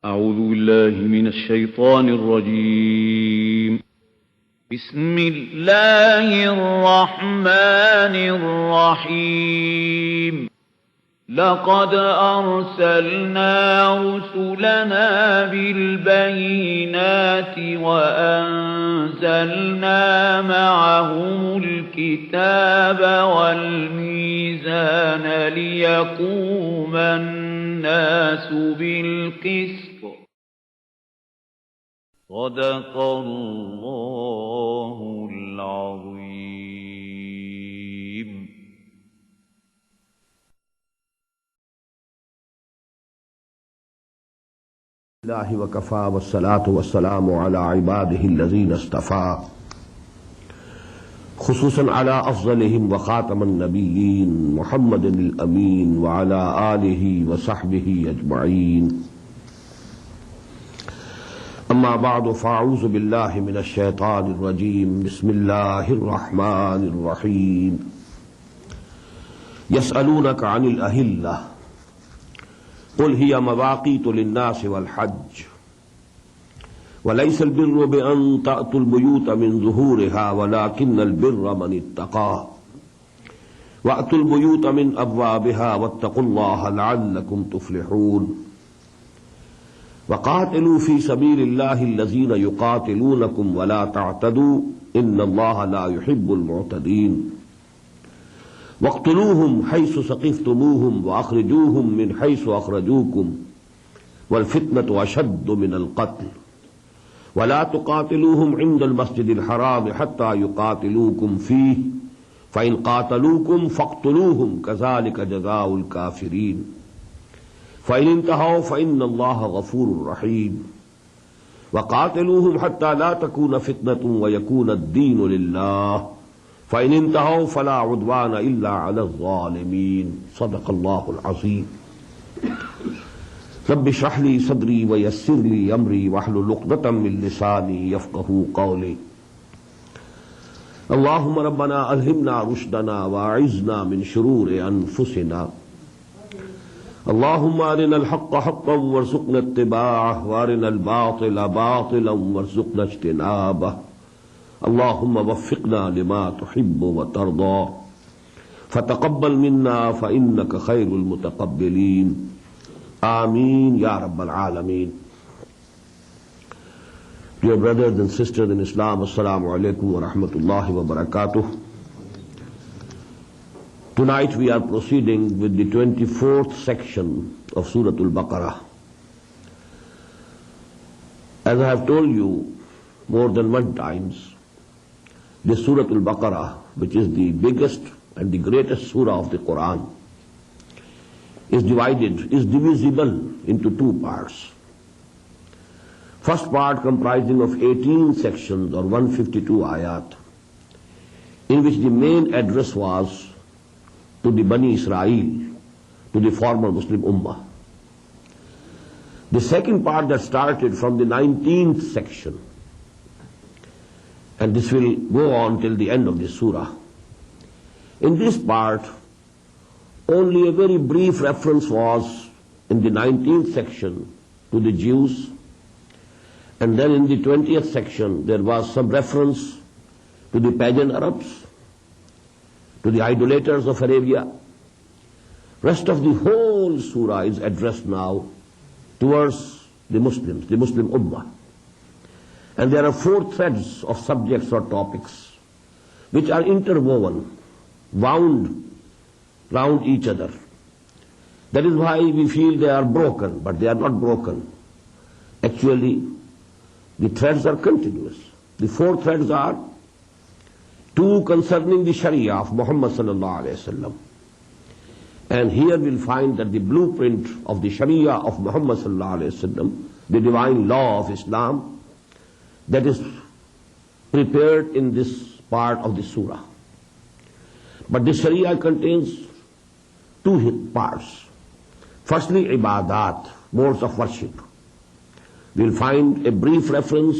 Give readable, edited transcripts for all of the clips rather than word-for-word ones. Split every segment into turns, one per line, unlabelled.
أعوذ بالله من الشيطان الرجيم. بسم الله الرحمن الرحيم. لقد أرسلنا رسلنا بالبينات وأنزلنا معهم الكتاب والميزان ليقوم الناس بالقسط. صدق الله العظيم.
الله وكفى والصلاة والسلام على عباده الذين اصطفى خصوصا على أفضلهم وخاتم النبيين محمد الأمين وعلى آله وصحبه أجمعين. أما بعد فأعوذ بالله من الشيطان الرجيم. بسم الله الرحمن الرحيم. يسألونك عن الأهلة قل هي مواقيت للناس والحج وليس البر بأن تأتوا البيوت من ظهورها ولكن البر من اتقى وأتوا البيوت من أبوابها واتقوا الله لعلكم تفلحون. وقاتلوا في سبيل الله الذين يقاتلونكم ولا تعتدوا إن الله لا يحب المعتدين. واقتلوهم حيث ثقفتموهم وأخرجوهم من حيث أخرجوكم والفتنة أشد من القتل ولا تقاتلوهم عند المسجد الحرام حتى يقاتلوكم فيه فإن قاتلوكم فاقتلوهم كذلك جزاء الكافرين. فإن انتهوا فإن الله غفور رحيم. وقاتلوهم حتى لا تكون فتنة ويكون الدين لله فإن انتهوا فلا عدوان إلا على الظالمين. صدق الله العظيم. رب اشرح لي صدري ويسر لي أمري واحلل عقدة من لساني يفقهوا قولي. اللهم ربنا ألهمنا رشدنا وأعذنا من شرور أنفسنا. اللهم أرنا الحق حقا وارزقنا اتباعه وأرنا الباطل باطلا وارزقنا اجتنابه. اللهم وفقنا لما تحب وترضى فتقبل منا فإنك خير المتقبلين. آمين يا رب العالمين. Dear brothers and sisters in Islam, Assalamu alaikum wa rahmatullahi wa barakatuh. Tonight we are proceeding with the 24th section of Surah Al-Baqarah. As I have told you more than one times, this Surah Al-Baqarah, which is the biggest and the greatest surah of the Quran, is divisible into two parts. First part comprising of 18 sections or 152 ayat, in which the main address was to the Bani Israel, to the former Muslim Ummah. The second part that started from the 19th section, and this will go on till the end of the surah. In this part, only a very brief reference was in the 19th section to the Jews, and then in the 20th section there was some reference to the pagan Arabs, to the idolaters of Arabia. Rest of the whole surah is addressed now towards the Muslims, the Muslim Ummah. And there are 4 threads of subjects or topics which are interwoven, wound round each other. That is why we feel they are broken, but they are not broken. Actually, the threads are continuous. The 4 threads are 2 concerning the Sharia of Muhammad sallallahu alayhi wasallam. And here we'll find that the blueprint of the Sharia of Muhammad sallallahu alayhi wasallam, the divine law of Islam, that is prepared in this part of the surah. But the Sharia contains 2 parts. Firstly, ibadat, modes of worship. We'll find a brief reference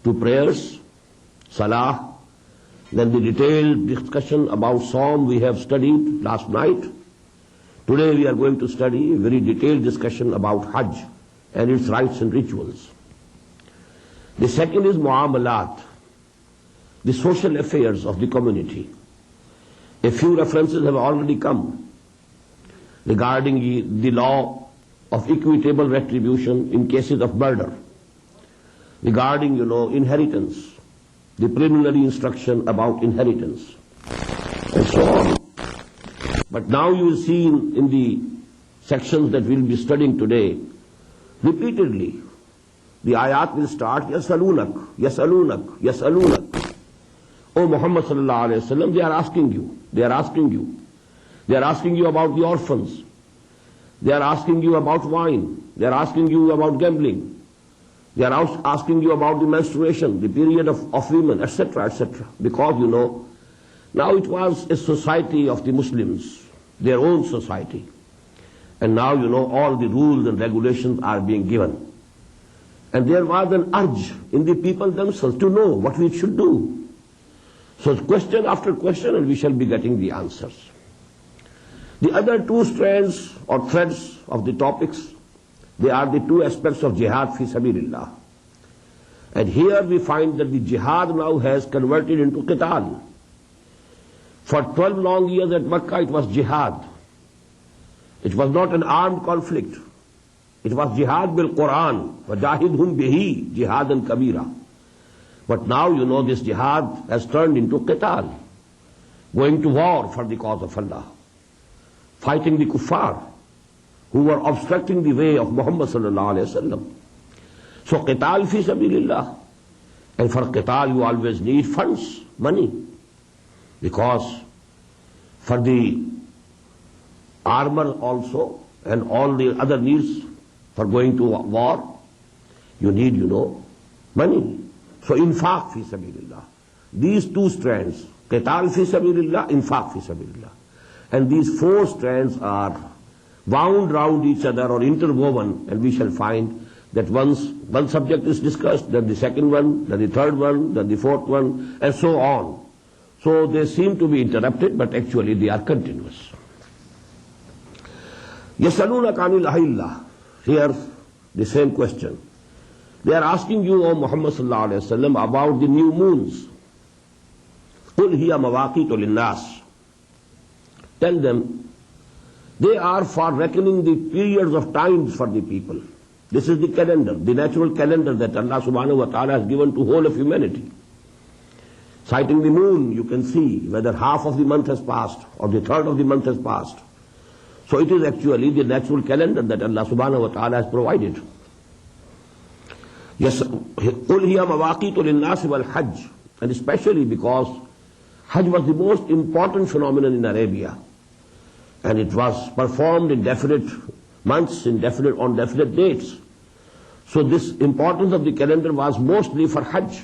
to prayers, salah, then the detailed discussion about Psalm we have studied last night. Today we are going to study a very detailed discussion about Hajj, and its rites and rituals. The second is muamalat, the social affairs of the community. A few references have already come regarding the law of equitable retribution in cases of murder, regarding, inheritance, the preliminary instruction about inheritance, and so on. But now you will see in the sections that we will be studying today, repeatedly, the ayat will start, yasalunak, yasalunak, yasalunak. O Muhammad sallallahu alayhi wa sallam, they are asking you, they are asking you. They are asking you about the orphans. They are asking you about wine. They are asking you about gambling. They are asking you about the menstruation, the period of women, etc., etc. Because, now it was a society of the Muslims, their own society. And now, all the rules and regulations are being given. And there was an urge in the people themselves to know what we should do. So question after question, and we shall be getting the answers. The other two strands or threads of the topics, they are the two aspects of jihad fi sabilillah. And here we find that the jihad now has converted into qital. For 12 long years at Makkah it was jihad. It was not an armed conflict. It was jihad bil Quran. وَجَاهِدْهُمْ بِهِ جِهَادًا كَبِيرًا. But now, this jihad has turned into qital. Going to war for the cause of Allah. Fighting the kuffar who were obstructing the way of Muhammad sallallahu alayhi wa sallam. So qital fi sabilillah. And for qital you always need funds, money. Because for the armor also and all the other needs for going to war, you need, money. So infaq fi sabilillah. These two strands, qital fi sabilillah, infaq fi sabilillah. And these four strands are wound round each other or interwoven, and we shall find that once one subject is discussed, then the second one, then the third one, then the fourth one, and so on. So they seem to be interrupted, but actually they are continuous. يَسْأَلُونَكَ عَنِ الْأَهِلَّةِ. Here, the same question. They are asking you, O Muhammad sallallahu alayhi wa sallam, about the new moons. قُلْ هِيَ مَوَاقِيتُ لِلنَّاسِ. Tell them, they are for reckoning the periods of times for the people. This is the calendar, the natural calendar that Allah subhanahu wa ta'ala has given to whole of humanity. Citing the moon, you can see whether half of the month has passed or the third of the month has passed. So it is actually the natural calendar that Allah subhanahu wa ta'ala has provided. Yes, قُلْ هِيَ مَوَاقِيتُ لِلنَّاسِ وَالْحَجِّ. And especially because Hajj was the most important phenomenon in Arabia. And it was performed in definite months, on definite dates. So this importance of the calendar was mostly for Hajj.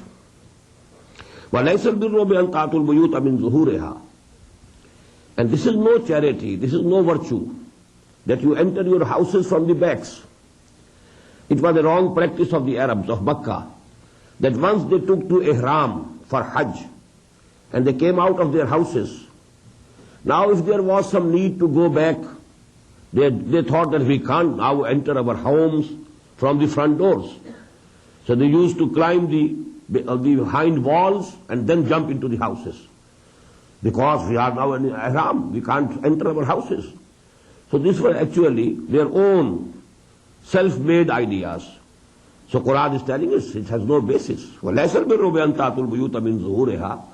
وَلَيْسَ الْبِرُّ بِأَنْ تَأْتُوا الْبُيُوتَ مِنْ ظُهُورِهَا. And this is no charity, this is no virtue, that you enter your houses from the backs. It was a wrong practice of the Arabs of Makkah, that once they took to ihram for Hajj, and they came out of their houses, now if there was some need to go back, they thought that we can't now enter our homes from the front doors. So they used to climb the hind walls and then jump into the houses. Because we are now in ihram, we can't enter our houses. So these were actually their own self-made ideas. So Quran is telling us it has no basis. وَلَيْسَ الْبِرُّ بِأَنْ تَأْتُوا الْبُيُوتَ مِنْ ظُهُورِهَا.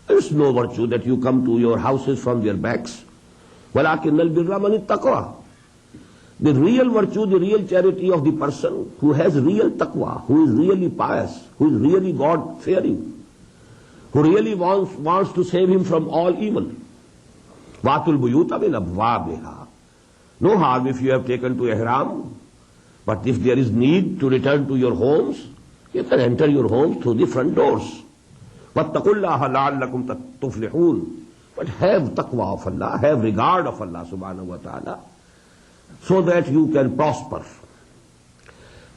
There is no virtue that you come to your houses from their backs. وَلَكِنَّ الْبِرَّ مَنِ اتَّقْوَى. The real virtue, the real charity of the person who has real taqwa, who is really pious, who is really God-fearing, who really wants to save him from all evil. وَاتُوا الْبُيُوتَ مِنْ أَبْوَابِهَا. No harm if you have taken to ihram, but if there is need to return to your homes, you can enter your homes through the front doors. وَاتَّقُوا اللَّهَ لَعَلَّكُمْ تُفْلِحُونَ. But have taqwa of Allah, have regard of Allah subhanahu wa ta'ala, so that you can prosper.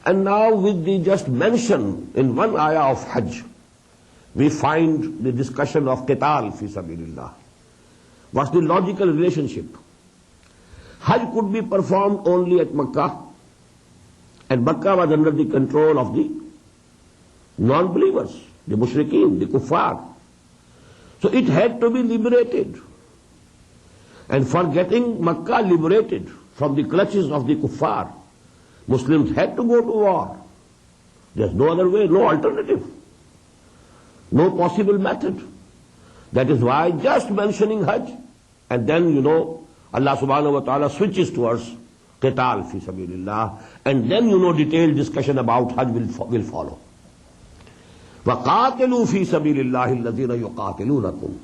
And now with the just mention in one ayah of Hajj, we find the discussion of qital fi sabilillah. What's the logical relationship? Hajj could be performed only at Makkah, And Makkah was under the control of the non-believers, the mushrikeen, the kuffar. So it had to be liberated. And for getting Makkah liberated from the clutches of the kuffar, Muslims had to go to war. There's no other way, no alternative, no possible method. That is why just mentioning Hajj, and then, Allah subhanahu wa ta'ala switches towards qital fi sabilillah, and then, detailed discussion about Hajj will follow. وَقَاتِلُوا فِي سَبِيلِ اللَّهِ الَّذِينَ يُقَاتِلُونَكُمْ.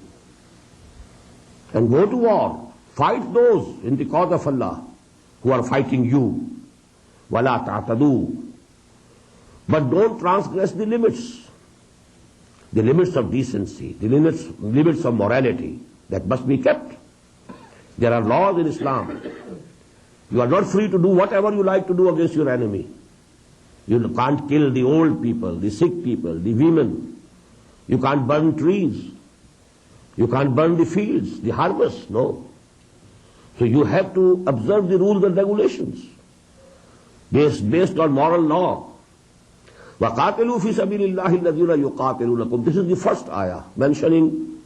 And go to war. Fight those in the cause of Allah who are fighting you. وَلَا تَعْتَدُوا. But don't transgress the limits of decency, the limits of morality that must be kept. There are laws in Islam. You are not free to do whatever you like to do against your enemy. You can't kill the old people, the sick people, the women. You can't burn trees. You can't burn the fields, the harvest, no. So you have to observe the rules and regulations based on moral law. وَقَاتِلُوا فِي سَبِيلِ اللَّهِ الَّذِينَ يُقَاتِلُونَكُمْ. This is the first ayah, mentioning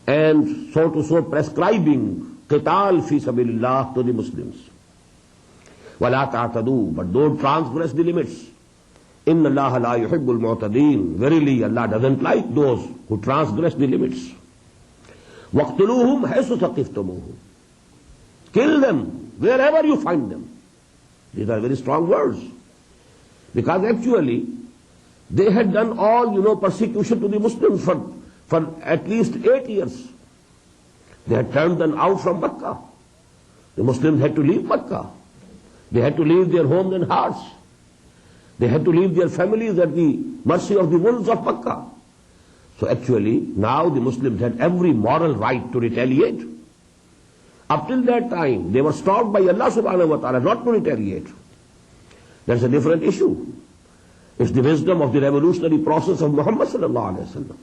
and so prescribing qital fi sabilillah to the Muslims. وَلَا تَعْتَدُوا. But don't transgress the limits. إِنَّ اللَّهَ لَا يُحِبُّ الْمُعْتَدِينَ. Verily, Allah doesn't like those who transgress the limits. وَاقْتُلُوهُمْ حَيْثُ ثَقِفْتُمُوهُمْ. Kill them wherever you find them. These are very strong words. Because actually, they had done all, persecution to the Muslims for at least 8 years. They had turned them out from Makkah. The Muslims had to leave Makkah. They had to leave their homes and hearts. They had to leave their families at the mercy of the wolves of Makkah. So actually, now the Muslims had every moral right to retaliate. Up till that time, they were stopped by Allah subhanahu wa ta'ala not to retaliate. That's a different issue. It's the wisdom of the revolutionary process of Muhammad sallallahu alayhi wa sallam.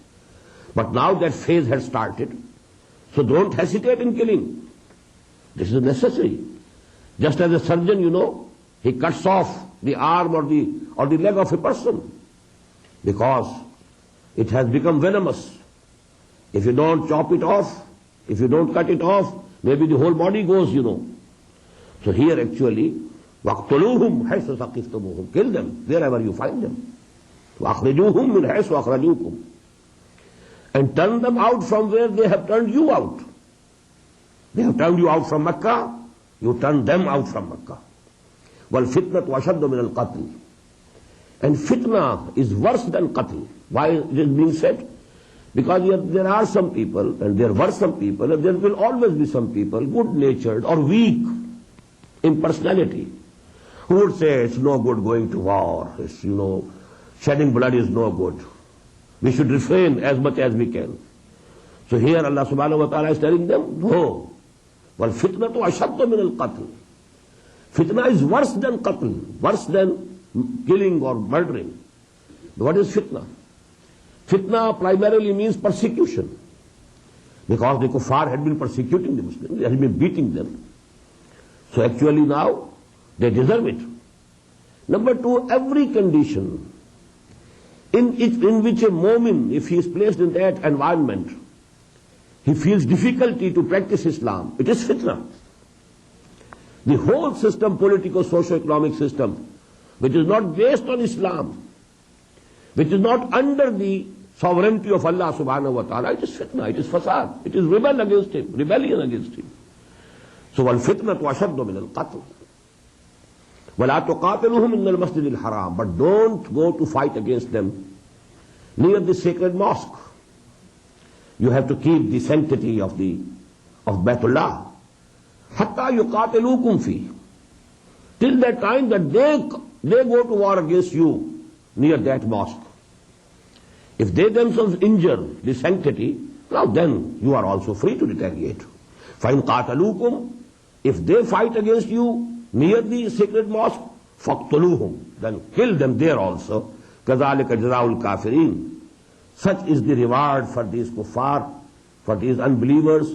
But now that phase has started, so don't hesitate in killing. This is necessary. Just as a surgeon, he cuts off the arm or the leg of a person because it has become venomous. If you don't chop it off, if you don't cut it off, maybe the whole body goes, So here actually, وَاقْتُلُوهُمْ حَيْثُ ثَقِفْتُمُوهُمْ. Kill them wherever you find them. وَأَخْرِجُوهُمْ مِنْ حَيْثُ أَخْرَجُوكُمْ. And turn them out from where they have turned you out. They have turned you out from Makkah, you turn them out from Makkah. وَالْفِتْنَةُ وَأَشَدُّ مِنَ الْقَتْلِ. And fitna is worse than qatl. Why is it being said? Because there are some people, and there were some people, and there will always be some people, good-natured or weak in personality, who would say it's no good going to war, it's, shedding blood is no good. We should refrain as much as we can. So here Allah subhanahu wa ta'ala is telling them, no. وَالْفِتْنَةُ أَشَدُّ مِنَ الْقَتْلِ. Fitna is worse than qatl, worse than killing or murdering. What is fitna? Fitna primarily means persecution. Because the kuffar had been persecuting the Muslims, they had been beating them. So actually now, they deserve it. Number two, every condition in which a mu'min, if he is placed in that environment, he feels difficulty to practice Islam, it is fitna. The whole system, political, socio-economic system, which is not based on Islam, which is not under the sovereignty of Allah subhanahu wa ta'ala, it is fitna, it is fasad, it is rebellion against him. So وَالْفِتْنَةُ أَشَدُّ مِنَ الْقَتْلِ. وَلَا تُقَاتِلُهُمْ إِنَّ الْمَسْجِدِ الْحَرَامِ. But don't go to fight against them near the sacred mosque. You have to keep the sanctity of Baitullah. حَتَّى يُقَاتِلُوكُمْ فِيهِ. Till that time that they go to war against you near that mosque. If they themselves injure the sanctity, now then you are also free to retaliate. فَإِنْ قَاتَلُوكُمْ. If they fight against you near the sacred mosque, فَاقْتُلُوهُمْ. Then kill them there also. كَذَلِكَ جَزَاءُ الْكَافِرِينَ. Such is the reward for these kuffar, for these unbelievers,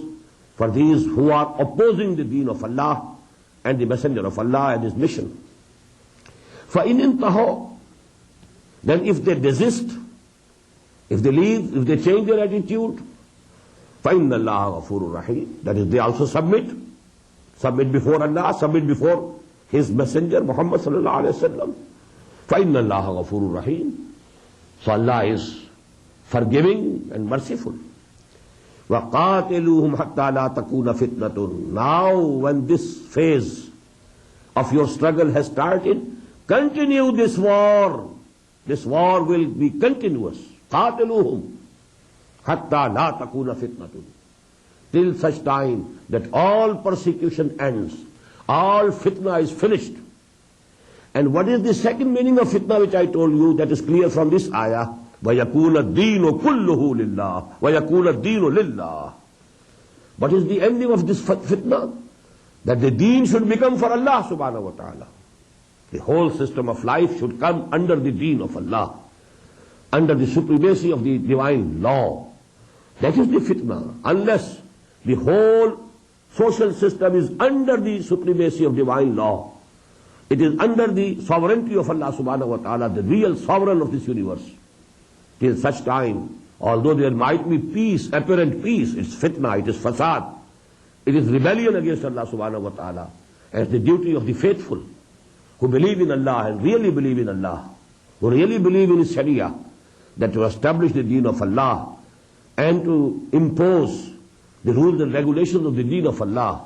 for these who are opposing the deen of Allah and the messenger of Allah and his mission. فَإِنْ انْتَهَوْا, then if they desist, if they leave, if they change their attitude, فَإِنَّ اللَّهَ غَفُورٌ رَحِيمٌ, that is, they also submit before Allah, submit before His Messenger Muhammad sallallahu alayhi wa sallam. فَإِنَّ اللَّهَ غَفُورٌ رَحِيمٌ. So Allah is forgiving and merciful. وَقَاتِلُوهُمْ حَتَّى لَا تَكُونَ فِتْنَةٌ. Now when this phase of your struggle has started, continue this war. This war will be continuous. قَاتِلُوهُمْ حَتَّى لَا تَكُونَ فِتْنَةٌ. Till such time that all persecution ends, all fitna is finished. And what is the second meaning of fitna which I told you, that is clear from this ayah? وَيَكُونَ الدِّينُ كُلُّهُ لِلَّهِ وَيَكُونَ الدِّينُ لِلَّهِ. What is the ending of this fitna? That the deen should become for Allah subhanahu wa ta'ala. The whole system of life should come under the deen of Allah, under the supremacy of the divine law. That is the fitna. Unless the whole social system is under the supremacy of divine law, it is under the sovereignty of Allah subhanahu wa ta'ala, the real sovereign of this universe. Till such time, although there might be peace, apparent peace, it's fitna, it is fasad, it is rebellion against Allah subhanahu wa ta'ala. And it's the duty of the faithful who believe in Allah and really believe in Allah, who really believe in His Sharia, that to establish the deen of Allah and to impose the rules and regulations of the deen of Allah,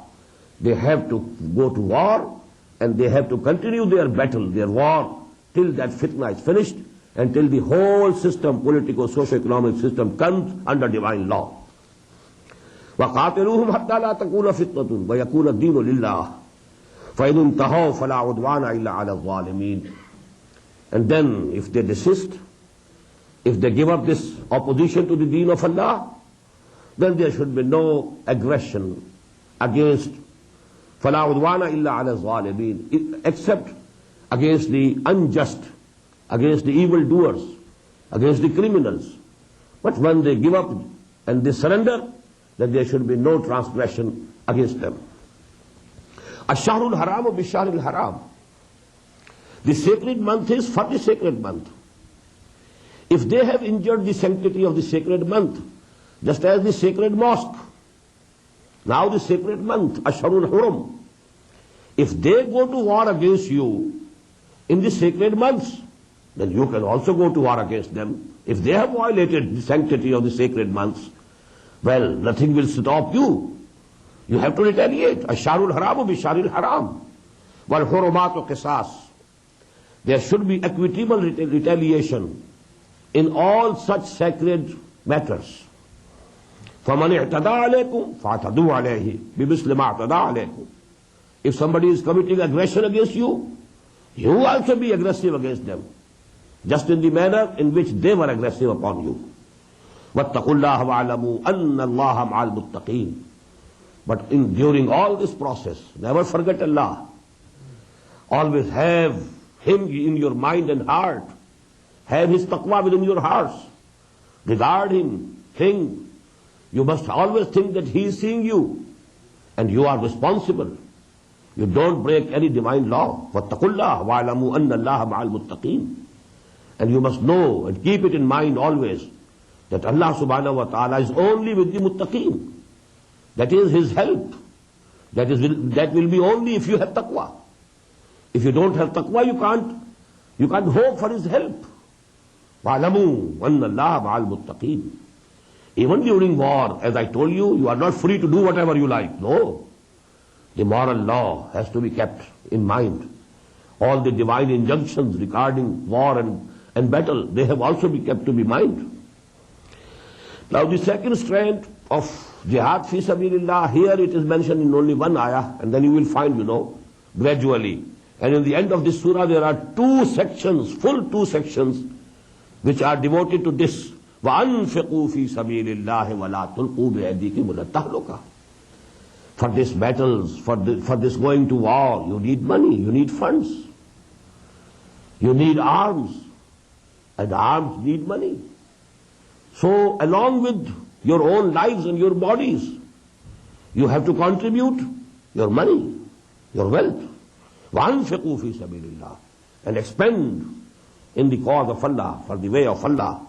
they have to go to war and they have to continue their battle, their war, till that fitna is finished, until the whole system, political, socio-economic system, comes under divine law. وَقَاتِلُوهُمْ حَتَّى لَا تَكُونَ فِتْنَةٌ وَيَكُونَ الدِّينُ لِلَّهِ فَإِنْ انْتَهَوْا فَلَا عُدْوَانَ إِلَّا عَلَى الظَّالِمِينَ. And then, if they desist, if they give up this opposition to the deen of Allah, then there should be no aggression against فَلَا عُدْوَانَ إِلَّا عَلَى الظَّالِمِينَ, except against the unjust, against the evildoers, against the criminals. But when they give up and they surrender, then there should be no transgression against them. Ash-Shahrul Haram bi-Shahril Haram. The sacred month is for the sacred month. If they have injured the sanctity of the sacred month, just as the sacred mosque, now the sacred month, Ashharul Hurum, if they go to war against you in the sacred months, then you can also go to war against them. If they have violated the sanctity of the sacred months, well, nothing will stop you. You have to retaliate. Asharul haramu bisharil haram. Wal hurumatu qisas. There should be equitable retaliation in all such sacred matters. فَمَنِ اعْتَدَى عَلَيْكُمْ فَاعْتَدُوا عَلَيْهِ بِمِثْلِ مَا اعْتَدَى عَلَيْكُمْ. If somebody is committing aggression against you, you also be aggressive against them, just in the manner in which they were aggressive upon you. وَاتَّقُوا اللَّهَ وَاعْلَمُوا أَنَّ اللَّهَ مَعَ الْمُتَّقِينَ. But during all this process, never forget Allah. Always have Him in your mind and heart. Have His taqwa within your hearts. Regard Him. Think. You must always think that He is seeing you, and you are responsible. You don't break any divine law. وَاتَّقُوا اللَّهَ وَاعْلَمُوا أَنَّ اللَّهَ مَعَ الْمُتَّقِينَ. And you must know and keep it in mind always that Allah subhanahu wa ta'ala is only with the muttaqeen. That is His help. That will be only if you have taqwa. If you don't have taqwa, you can't hope for His help. وَاعْلَمُوا أَنَّ اللَّهَ مَعَ الْمُتَّقِينَ. Even during war, as I told you, you are not free to do whatever you like. No. The moral law has to be kept in mind. All the divine injunctions regarding war and battle, they have also been kept to be mind. Now the second strand of jihad fi sabilillah, here it is mentioned in only one ayah, and then you will find, gradually. And in the end of this surah there are two sections, full two sections, which are devoted to this. وَأَنْفِقُوا فِي سَبِيلِ اللَّهِ وَلَا تُلْقُوا بِأَيْدِيكُمْ إِلَى التَّهْلُكَةِ. For these battles, for this going to war, you need money, you need funds. You need arms, and arms need money. So along with your own lives and your bodies, you have to contribute your money, your wealth. وَأَنْفِقُوا فِي سَبِيلِ اللَّهِ. and expend in the cause of Allah, for the way of Allah.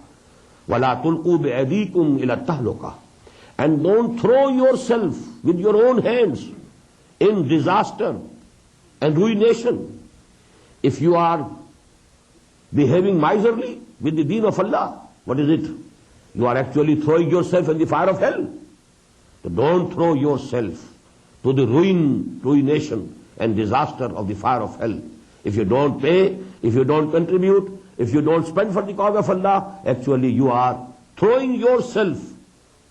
وَلَا تُلْقُوا بِأَيْدِيكُمْ إِلَى التَّهْلُكَةِ. And don't throw yourself with your own hands in disaster and ruination. If you are behaving miserly with the deen of Allah, what is it? You are actually throwing yourself in the fire of hell. So don't throw yourself to the ruination and disaster of the fire of hell. If you don't pay, if you don't contribute, if you don't spend for the cause of Allah, actually you are throwing yourself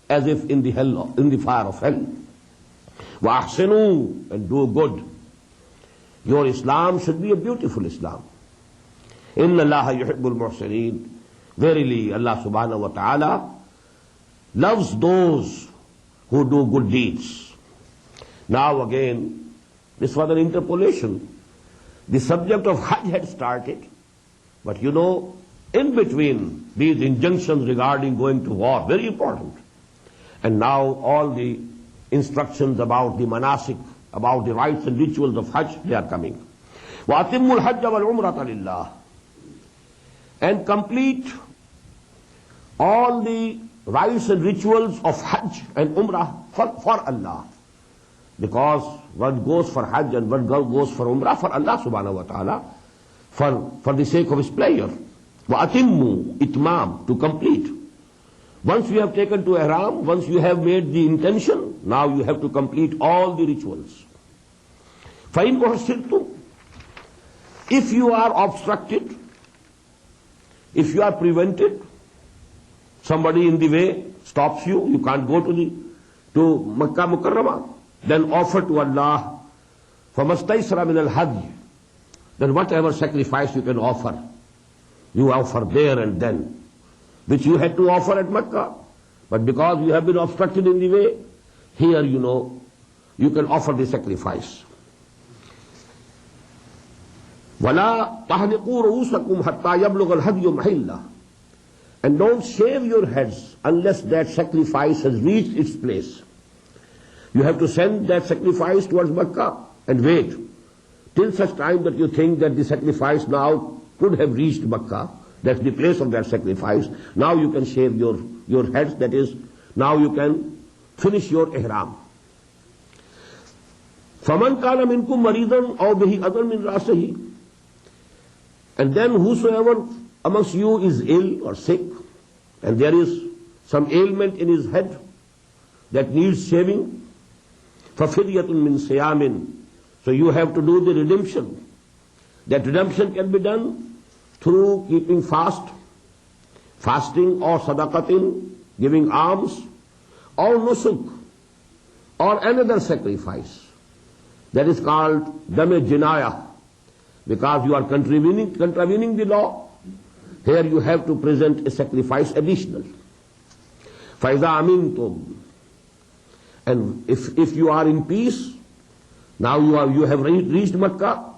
as if in the hell, in the fire of hell. وَأَحْسِنُوا, and do good. Your Islam should be a beautiful Islam. إِنَّ اللَّهَ يُحِبُّ الْمُحْسِنِينَ. Verily, Allah subhanahu wa ta'ala loves those who do good deeds. Now again, this was an interpolation. The subject of Hajj had started, but you know, in between these injunctions regarding going to war, very important. And now all the instructions about the manasik, about the rites and rituals of Hajj, they are coming. وَأَتِمُّ الْحَجَّ وَالْعُمْرَةَ لِلَّهِ. And complete all the rites and rituals of Hajj and Umrah for Allah. Because what goes for Hajj and what goes for Umrah for Allah subhanahu wa ta'ala, for the sake of His pleasure. وَأَتِمُّ, itmam, to complete. Once you have taken to ihram, once you have made the intention, now you have to complete all the rituals. فَإِنْ أُحْسِرْتُمْ, if you are obstructed, if you are prevented, somebody in the way stops you, you can't go to Makkah Mukarramah, then offer to Allah فَمَسْتَيْسَرَ مِنَ الْحَدْيِ. Then whatever sacrifice you can offer, you offer there and then, which you had to offer at Makkah. But because you have been obstructed in the way, here you know, you can offer the sacrifice. وَلَا تَحْلِقُوا رُؤُوسَكُمْ حَتَّى يَبْلُغَ الْهَدْيُ مَحِلَّهُ. And don't shave your heads unless that sacrifice has reached its place. You have to send that sacrifice towards Makkah and wait till such time that you think that the sacrifice now could have reached Makkah. That's the place of that sacrifice. Now you can shave your heads, that is, now you can finish your ihram. فَمَنْ كَانَ مِنْكُمْ مَرِيضًا أَوْ بِهِ أَذًى مِنْ رَأْسِهِ. And then whosoever amongst you is ill or sick, and there is some ailment in his head that needs shaving, فَفِدْيَةٌ مِّن صِيَامٍ. So you have to do the redemption. That redemption can be done through keeping fasting or sadaqatin, giving alms, or nusuk, or another sacrifice. That is called dam-e jinayah, because you are contravening the law. Here you have to present a sacrifice additional. فَإِذَا أَمِنْتُمْ. And if you are in peace, now you have reached Makkah.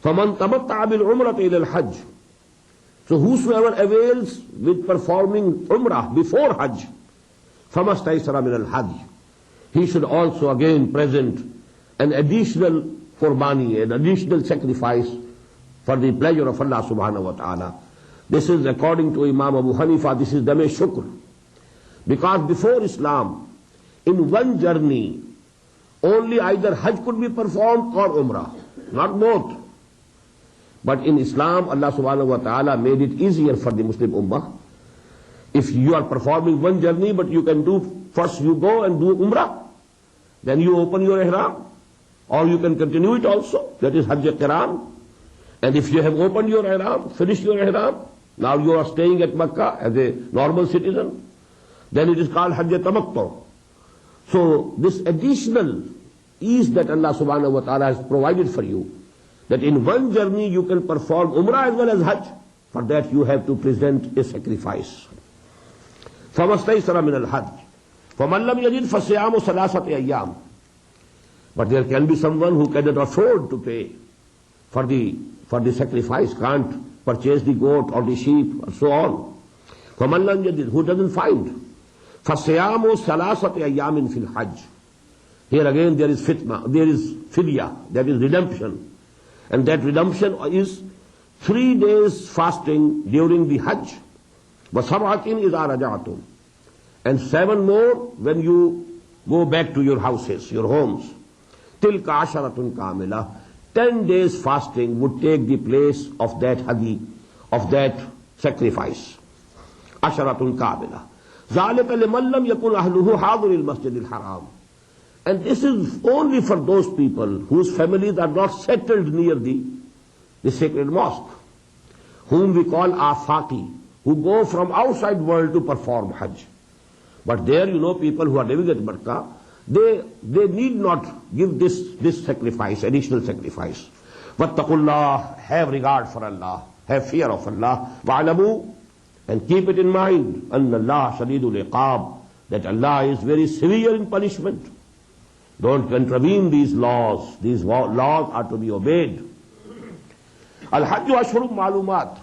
فَمَنْ تَمَتَّعَ بِالْعُمْرَةِ إِلَى الْحَجِّ. So whosoever avails with performing Umrah before Hajj, فَمَا اسْتَيْسَرَ مِنَ الْحَجِّ. He should also again present an additional qurbani, an additional sacrifice for the pleasure of Allah subhanahu wa ta'ala. This is according to Imam Abu Hanifa, this is dam-e shukr. Because before Islam, in one journey, only either Hajj could be performed or Umrah, not both. But in Islam, Allah subhanahu wa ta'ala made it easier for the Muslim Ummah. If you are performing one journey, but you can do, first you go and do Umrah, then you open your ihram, or you can continue it also, that is Hajj Qiran. And if you have opened your ihram, finished your ihram, now you are staying at Makkah as a normal citizen, then it is called Hajj Tamattu. So this additional ease that Allah subhanahu wa ta'ala has provided for you, that in one journey you can perform Umrah as well as Hajj, for that you have to present a sacrifice. فَمَسْتَيْسَرَ مِنَ الْحَجِّ فَمَنْ لَمْ يَجِدْ فَصِيَامُ ثَلَاثَةِ أَيَّامٍ. But there can be someone who cannot afford to pay for the sacrifice, can't purchase the goat or the sheep or so on. فَمَنْ لَمْ يَجِدْ, who doesn't find, فَصِيَامُ ثَلَاثَةِ أَيَّامٍ فِي الْحَجِّ. Here again there is fitna, there is fidya, that is redemption. And that redemption is 3 days fasting during the Hajj. وَسَبْعَةٍ إِذَا رَجَعْتُمْ. And 7 more when you go back to your houses, your homes. تِلْكَ عَشَرَةٌ كَامِلَةٌ. 10 days fasting would take the place of that hadi, of that sacrifice. عَشَرَةٌ كَامِلَةٌ. ذَلِكَ لِمَنْ لَمْ يَكُنْ أَهْلُهُ حَاضِرِ الْمَسْجِدِ الْحَرَامِ. And this is only for those people whose families are not settled near the sacred mosque, whom we call afaqi, who go from outside world to perform Hajj. But there, people who are living at Makkah, they need not give this sacrifice, additional sacrifice. Wattaqullah, have regard for Allah, have fear of Allah. Wa'alamu, and keep it in mind, anna Allah shadidul iqab, that Allah is very severe in punishment. Don't contravene these laws. These laws are to be obeyed. Al-Hajj ashhurum ma'lumat.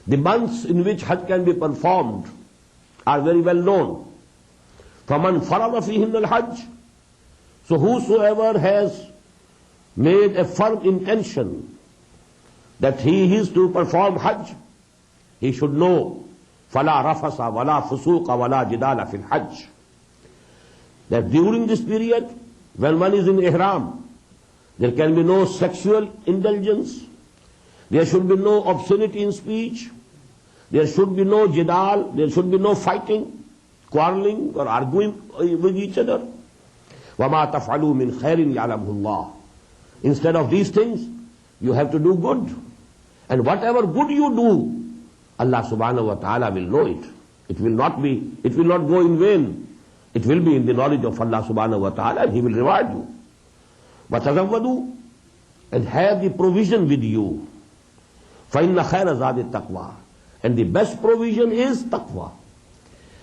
The months in which Hajj can be performed are very well known. فَمَنْ فَرَضَ فِيهِنَّ الْحَجِّ. So whosoever has made a firm intention that he is to perform Hajj, he should know فَلَا رَفَسَ وَلَا فُسُوقَ وَلَا جِدَالَ فِي الْحَجِّ. That during this period, when one is in ihram, there can be no sexual indulgence, there should be no obscenity in speech, there should be no jidal, there should be no fighting, quarreling or arguing with each other. وَمَا تَفْعَلُوا مِنْ خَيْرٍ يَعْلَمْهُ اللَّهُ. Instead of these things, you have to do good. And whatever good you do, Allah subhanahu wa ta'ala will know it. It will not go in vain. It will be in the knowledge of Allah subhanahu wa ta'ala, and He will reward you. وَتَزَوَّدُوا, and have the provision with you. فَإِنَّ خَيْرَ زَادِ التَّقْوَى. And the best provision is taqwa.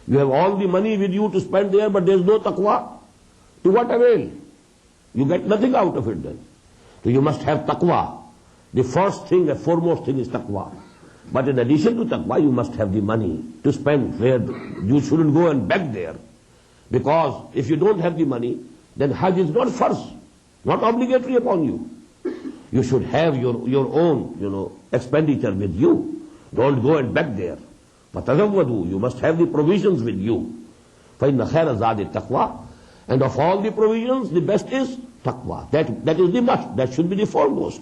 You have all the money with you to spend there, but there is no taqwa. To what avail? You get nothing out of it then. So you must have taqwa. The first thing, the foremost thing is taqwa. But in addition to taqwa, you must have the money to spend where you shouldn't go and beg there. Because if you don't have the money, then Hajj is not first, not obligatory upon you. You should have your own, expenditure with you. Don't go and beg there. وَتَزَوَّدُوا, you must have the provisions with you. فَإِنَّ خَيْرَ زَادِ التَّقْوَى. And of all the provisions, the best is taqwa. That is the must. That should be the foremost.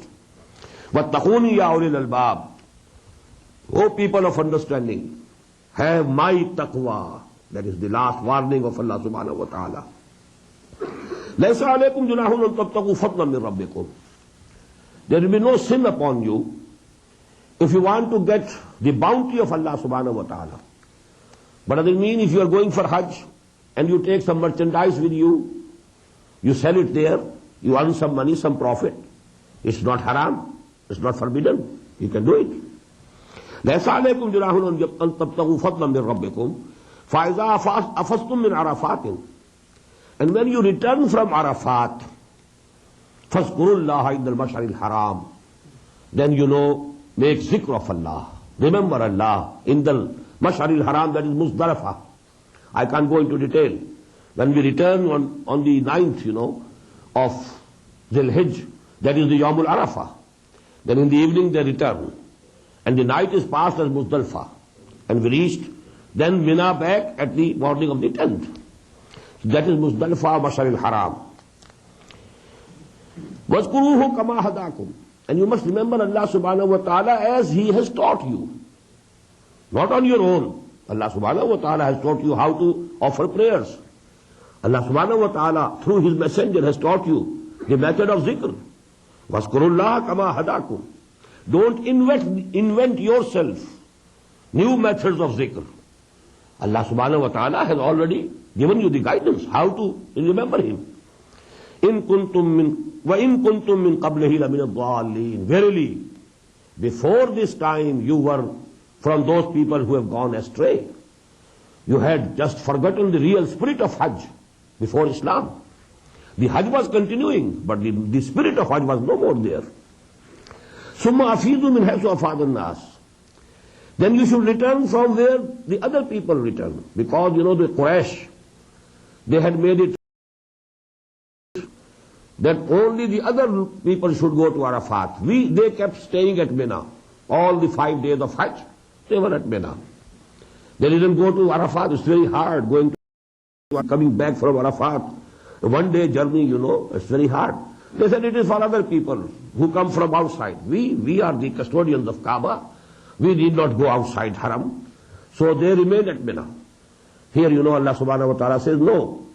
وَاتَّقُونِي يَا أُولِي الْأَلْبَابِ. O people of understanding, have my taqwa. That is the last warning of Allah subhanahu wa ta'ala. لَيْسَ عَلَيْكُمْ جُنَاحٌ أَن تَبْتَغُوا فَضْلًا مِّن رَبِّكُمْ. There will be no sin upon you if you want to get the bounty of Allah subhanahu wa ta'ala. But does it mean if you are going for Hajj and you take some merchandise with you, you sell it there, you earn some money, some profit, it's not haram, it's not forbidden, you can do it. لَيْسَ عَلَيْكُمْ جُنَاحٌ أَن تَبْتَغُوا فَضْلًا مِّن رَبِّكُمْ فَإِذَا أَفَضْتُم مِّنْ عَرَفَاتٍ. And when you return from Arafat, فَاذْكُرُوا اللَّهَ عِنْدَ الْمَشْعَرِ الْحَرَامِ. Then make zikr of Allah. Remember Allah in the Mash'ar al-Haram, that is Muzdalifah. I can't go into detail. When we return on the 9th, of Dhul Hijj, that is the Yawmul Arafah. Then in the evening they return. And the night is passed as Muzdalifah. And we reached then Mina back at the morning of the 10th. So that is Muzdalifah, Mash'ar al-Haram. وَاذْكُرُوهُ كَمَا هَدَاكُمْ. And you must remember Allah subhanahu wa ta'ala as He has taught you. Not on your own. Allah subhanahu wa ta'ala has taught you how to offer prayers. Allah subhanahu wa ta'ala through His messenger has taught you the method of zikr. وَاذْكُرُوا اللَّهَ كَمَا هَدَاكُمْ. Don't invent yourself new methods of zikr. Allah subhanahu wa ta'ala has already given you the guidance how to remember Him. وَإِن كُنْتُم مِّن قَبْلِهِ لَمِنَ الضَّالِّينَ. Verily, before this time you were from those people who have gone astray. You had just forgotten the real spirit of Hajj before Islam. The Hajj was continuing, but the spirit of Hajj was no more there. ثُمَّ أَفِيدُوا مِنْ حَيْثُ أَفَاضَ النَّاسِ. Then you should return from where the other people return. Because, the Quraysh, they had made it that only the other people should go to Arafat. They kept staying at Mina. All the 5 days of Hajj, they were at Mina. They didn't go to Arafat. It's very hard coming back from Arafat. A 1-day journey, it's very hard. They said it is for other people who come from outside. We are the custodians of Kaaba. We need not go outside Haram. So they remained at Mina. Here, Allah subhanahu wa ta'ala says, no.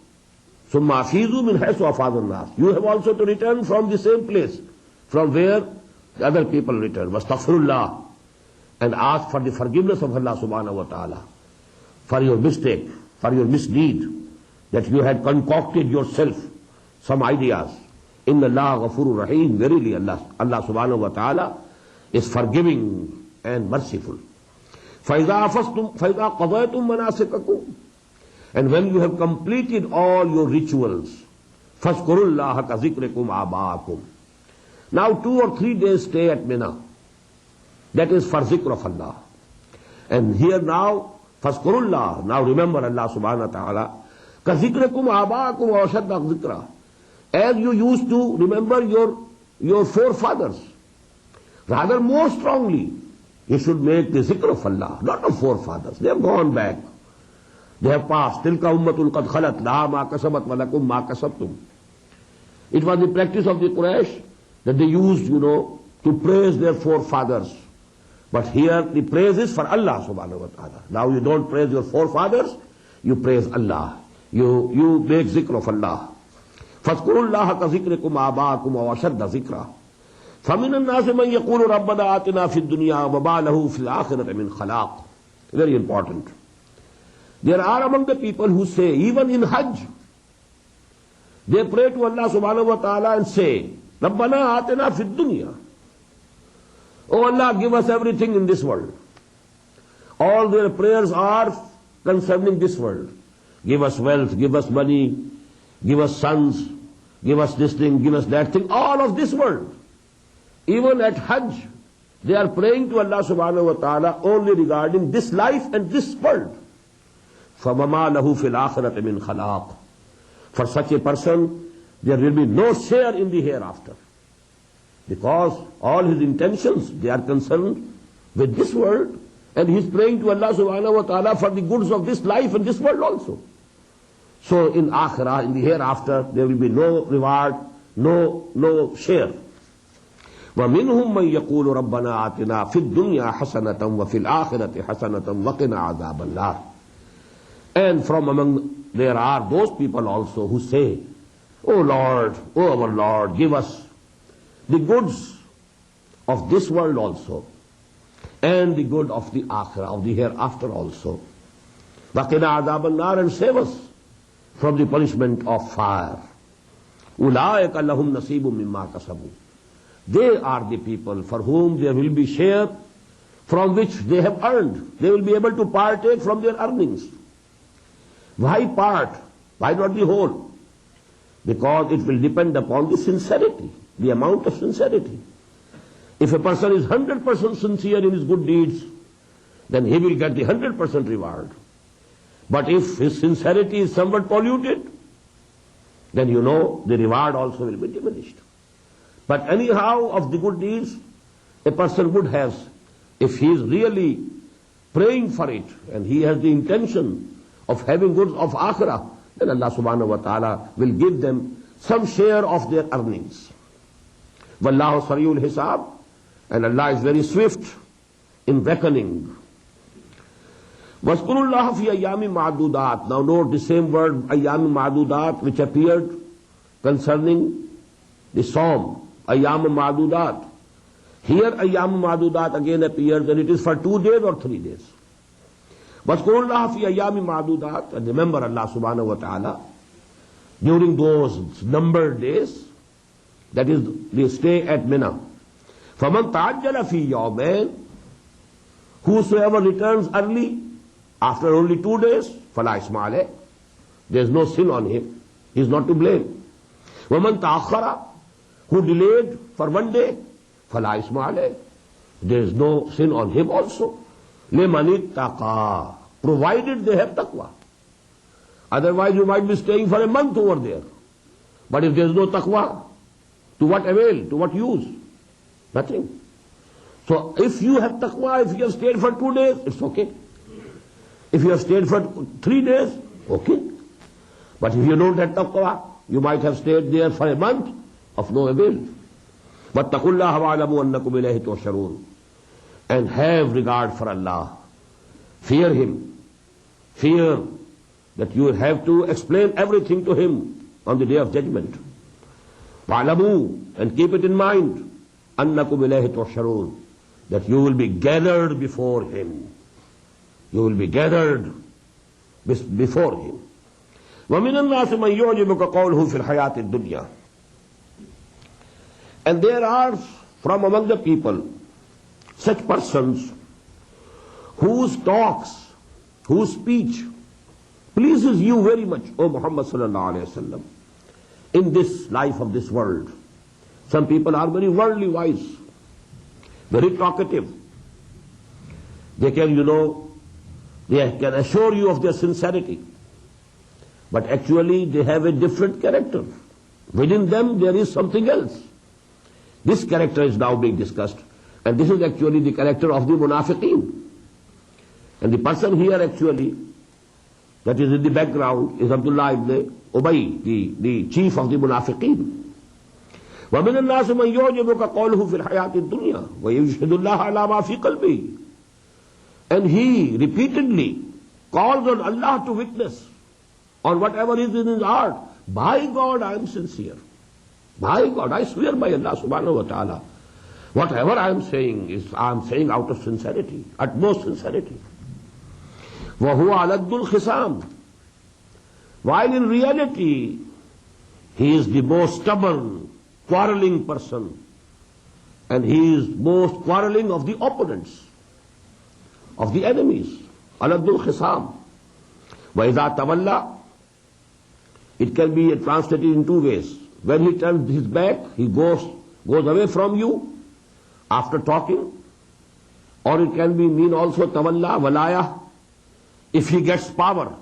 ثُمَّ أَفِيضُوا مِنْ حَيْثُ أَفَاضَ النَّاسُ. You have also to return from the same place, from where the other people return. وَاسْتَغْفِرُ اللَّهِ. And ask for the forgiveness of Allah subhanahu wa ta'ala for your mistake, for your misdeed, that you had concocted yourself some ideas. Inna Allah ghafurur rahim. Verily Allah subhanahu wa ta'ala is forgiving and merciful. فَإِذَا قَضَيْتُم مَنَاسِكَكُمْ. And when you have completed all your rituals, فَاذْكُرُوا اللَّهَ كَذِكْرِكُمْ آبَاءَكُمْ. Now 2 or 3 days stay at Mina. That is for zikr of Allah. And here now, فَاذْكُرُوا اللَّهَ. Now remember Allah subhanahu wa ta'ala. كَذِكْرِكُمْ آبَاءَكُمْ وَأَشَدَّ ذِكْرًا. As you used to remember your forefathers. Rather more strongly, you should make the zikr of Allah, not of forefathers. They have gone back. They have passed. تِلْكَ أُمَّةٌ قَدْ خَلَتْ لَهَا مَا كَسَبَتْ وَلَكُمْ مَا كَسَبْتُمْ. It was the practice of the Quraysh that they used, to praise their forefathers. But here the praise is for Allah subhanahu wa ta'ala. Now you don't praise your forefathers, you praise Allah. You make zikr of Allah. فَاذْكُرُوا اللَّهَ كَذِكْرِكُمْ آبَاءَكُمْ وَأَشَدَّ ذِكْرًا. فَمِنَ النَّاسِ مَنْ يَقُولُ رَبَّنَا آتِنَا فِي الدُّنْيَا وَمَا لَهُ فِي الْآخِرَةِ مِنْ خَلَاقٍ. Very important. There are among the people who say, even in Hajj, they pray to Allah subhanahu wa ta'ala and say, رَبَّنَا آتِنَا فِي الدُّنْيا. Oh Allah, give us everything in this world. All their prayers are concerning this world. Give us wealth, give us money, give us sons, give us this thing, give us that thing, all of this world. Even at Hajj, they are praying to Allah subhanahu wa ta'ala only regarding this life and this world. فَمَمَا لَهُ فِي الْآخِرَةِ مِنْ خَلَاقٍ. For such a person, there will be no share in the hereafter. Because all his intentions, they are concerned with this world, and he is praying to Allah subhanahu wa ta'ala for the goods of this life and this world also. So in akhirah, in the hereafter, there will be no reward, no share. وَمِنْهُمْ مَنْ يَقُولُ رَبَّنَا آتِنَا فِي الدُّنْيَا حَسَنَةً وَفِي الْآخِرَةِ حَسَنَةً وَقِنَا عَذَابَ النَّارِ. And from among there are those people also who say, O Lord, O our Lord, give us the goods of this world also, and the good of the akhirah, of the hereafter also. وَقِنَا عَذَابَ النَّارِ. And save us from the punishment of fire. أُولَٰئِكَ لَهُمْ نَصِيبٌ مِّمَّا كَسَبُوا. They are the people for whom there will be share from which they have earned. They will be able to partake from their earnings. Why part? Why not the whole? Because it will depend upon the sincerity, the amount of sincerity. If a person is 100% sincere in his good deeds, then he will get the 100% reward. But if his sincerity is somewhat polluted, then the reward also will be diminished. But anyhow, of the good deeds, a person would have, if he is really praying for it, and he has the intention of having goods of akhirah, then Allah subhanahu wa ta'ala will give them some share of their earnings. Wallahu sariyul hisab. And Allah is very swift in reckoning. وَاذْكُرُوا اللَّهَ فِي أَيَّامٍ مَعْدُودَاتٍ. Now note the same word, أَيَّامٍ مَعْدُودَاتٍ, which appeared concerning the Psalm, أَيَّامٍ مَعْدُودَاتٍ. Here أَيَّامٍ مَعْدُودَاتٍ again appears, and it is for 2 days or 3 days. وَاذْكُرُوا اللَّهَ فِي أَيَّامٍ مَعْدُودَاتٍ. And remember Allah subhanahu wa ta'ala during those numbered days, that is, they stay at Mina. فَمَنْ تَعَجَّلَ فِي يَوْمَيْنِ. Whosoever returns early, after only 2 days, فَلَا إِثْمَ عَلَيْهِ. There is no sin on him. He is not to blame. وَمَنْ تَأَخَّرَ. Who delayed for 1 day, فَلَا إِثْمَ عَلَيْهِ. There is no sin on him also. لِمَنِ اتَّقَى. Provided they have taqwa. Otherwise you might be staying for a month over there. But if there is no taqwa, To what avail? To what use? Nothing. So if you have taqwa, if you have stayed for 2 days, it's okay. If you have stayed for 3 days, okay. But if you don't have taqwa, you might have stayed there for a month of no avail. وَاتَّقُوا اللَّهَ وَاعْلَمُوا أَنَّكُمْ إِلَيْهِ تُحْشَرُونَ. And have regard for Allah. Fear Him. Fear that you will have to explain everything to Him on the day of judgment. وَاعْلَمُوا, and keep it in mind, أَنَّكُمْ إِلَيْهِ تُحْشَرُونَ, that you will be gathered before Him. You will be gathered before Him. وَمِنَ النَّاسِ مَنْ يُعْجِبُكَ قَوْلُهُ فِي الْحَيَاةِ الدُّنْيَا. And there are from among the people such persons whose talks, whose speech pleases you very much, O Muhammad sallallahu alayhi wa sallam, in this life of this world. Some people are very worldly wise, very talkative. They can, they can assure you of their sincerity. But actually they have a different character. Within them there is something else. This character is now being discussed. And this is actually the character of the munafiqeen. And the person here actually, that is in the background, is Abdullah ibn Ubay, the chief of the munafiqeen. وَمِنَ النَّاسِ مَنْ يُعْجِبُكَ قَوْلُهُ فِي الْحَيَاةِ الدُّنْيَا وَيُشْهِدُ اللَّهَ عَلَى مَا فِي قَلْبِهِ. And he repeatedly calls on Allah to witness on whatever is in his heart. By God, I am sincere. By God, I swear by Allah subhanahu wa ta'ala. Whatever I am saying out of sincerity, utmost sincerity. وَهُوَ عَلَدُّ الْخِصَامِ. While in reality, he is the most stubborn, quarreling person. And he is most quarreling of the opponents, of the enemies. عَلَدُّ الْخِصَامِ. وَإِذَا تَوَلَّى. It can be translated in two ways. When he turns his back, he goes away from you after talking. Or it can mean also tawalla, walaya. If he gets power,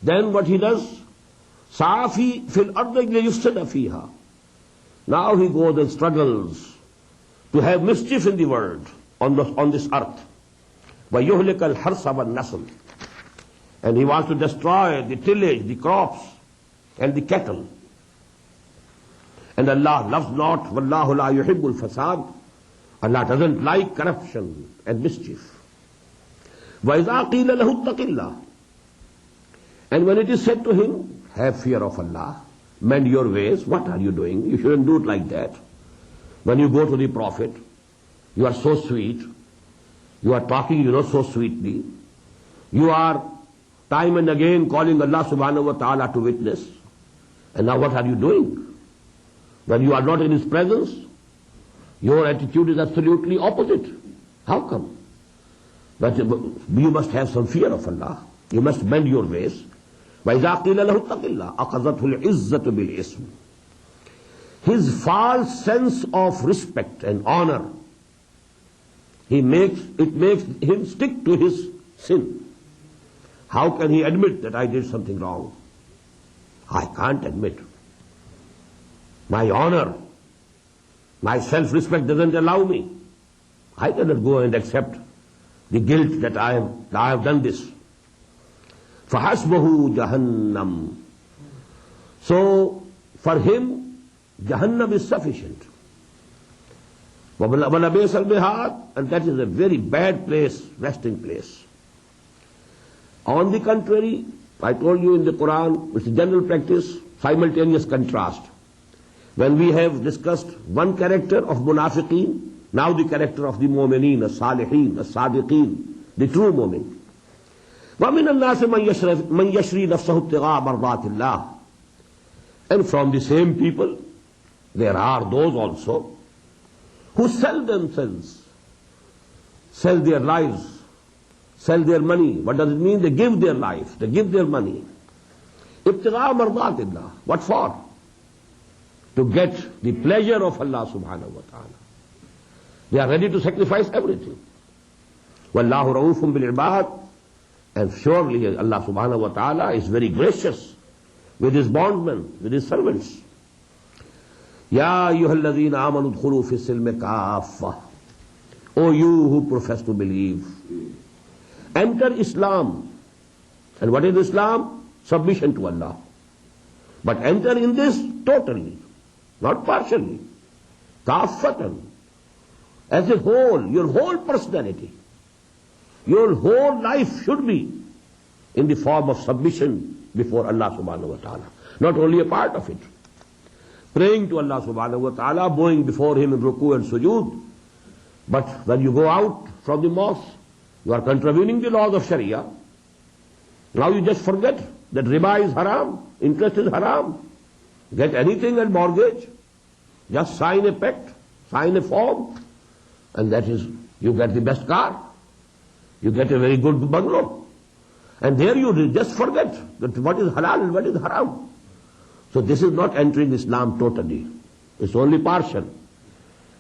then what he does? Sa'afi fil ardi liyufsida fiha. Now he goes and struggles to have mischief in the world, on this earth. وَيُهْلِكَ الْحَرْثَ وَالنَّسْلَ. And he wants to destroy the tillage, the crops, and the cattle. And Allah loves not, وَاللَّهُ لَا يُحِبُّ الْفَسَادِ. Allah doesn't like corruption and mischief. وَإِذَا قِيلَ لَهُ اتَّقِ اللَّهِ. And when it is said to him, have fear of Allah, mend your ways, what are you doing? You shouldn't do it like that. When you go to the Prophet, you are so sweet, you are talking, so sweetly, you are time and again calling Allah subhanahu wa ta'ala to witness. And now what are you doing? When you are not in His presence, your attitude is absolutely opposite. How come? But you must have some fear of Allah. You must bend your ways. وَإِذَا قِيلَ لَهُ اتَّقِ اللَّهِ أَخَذَتْهُ الْعِزَّةُ بِالْإِثْمِ. His false sense of respect and honor, it makes him stick to his sin. How can he admit that I did something wrong? I can't admit. My honor, my self-respect doesn't allow me. I cannot go and accept the guilt that I have done this. فَحَسْبُهُ جَهَنَّمْ. So, for him, Jahannam is sufficient. وَلَبِئْسَ الْمِهَادُ. And that is a very bad place, resting place. On the contrary, I told you in the Quran, it's a general practice, simultaneous contrast. When we have discussed one character of munafiqeen, now the character of the mu'mineen, the salihin, the sadiqeen, the true mu'min. وَمِنَ النَّاسِ مَنْ يَشْرِي نَفْسَهُ ابْتِغَاءَ مَرْضَاتِ اللَّهِ. And from the same people, there are those also who sell themselves, sell their lives, sell their money. What does it mean? They give their life, they give their money. ابْتِغَاءَ مَرْضَاتِ اللَّهِ. What for? To get the pleasure of Allah subhanahu wa ta'ala. They are ready to sacrifice everything. وَاللَّهُ رَؤُوفٌ بِالْعِبَادِ. And surely Allah subhanahu wa ta'ala is very gracious with His bondmen, with His servants. Ya ayyuhalladhina amanu udkhulu fi silmi kaffa. O you who profess to believe, enter Islam. And what is Islam? Submission to Allah. But enter in this totally, not partially. Kaffatan. As a whole, your whole personality, your whole life should be in the form of submission before Allah subhanahu wa ta'ala. Not only a part of it. Praying to Allah subhanahu wa ta'ala, bowing before Him in ruku and sujood. But when you go out from the mosque, you are contravening the laws of Sharia. Now you just forget that riba is haram, interest is haram. Get anything at mortgage, just sign a pact, sign a form, and that is, you get the best car, you get a very good bungalow. And there you just forget that what is halal and what is haram. So this is not entering Islam totally. It's only partial.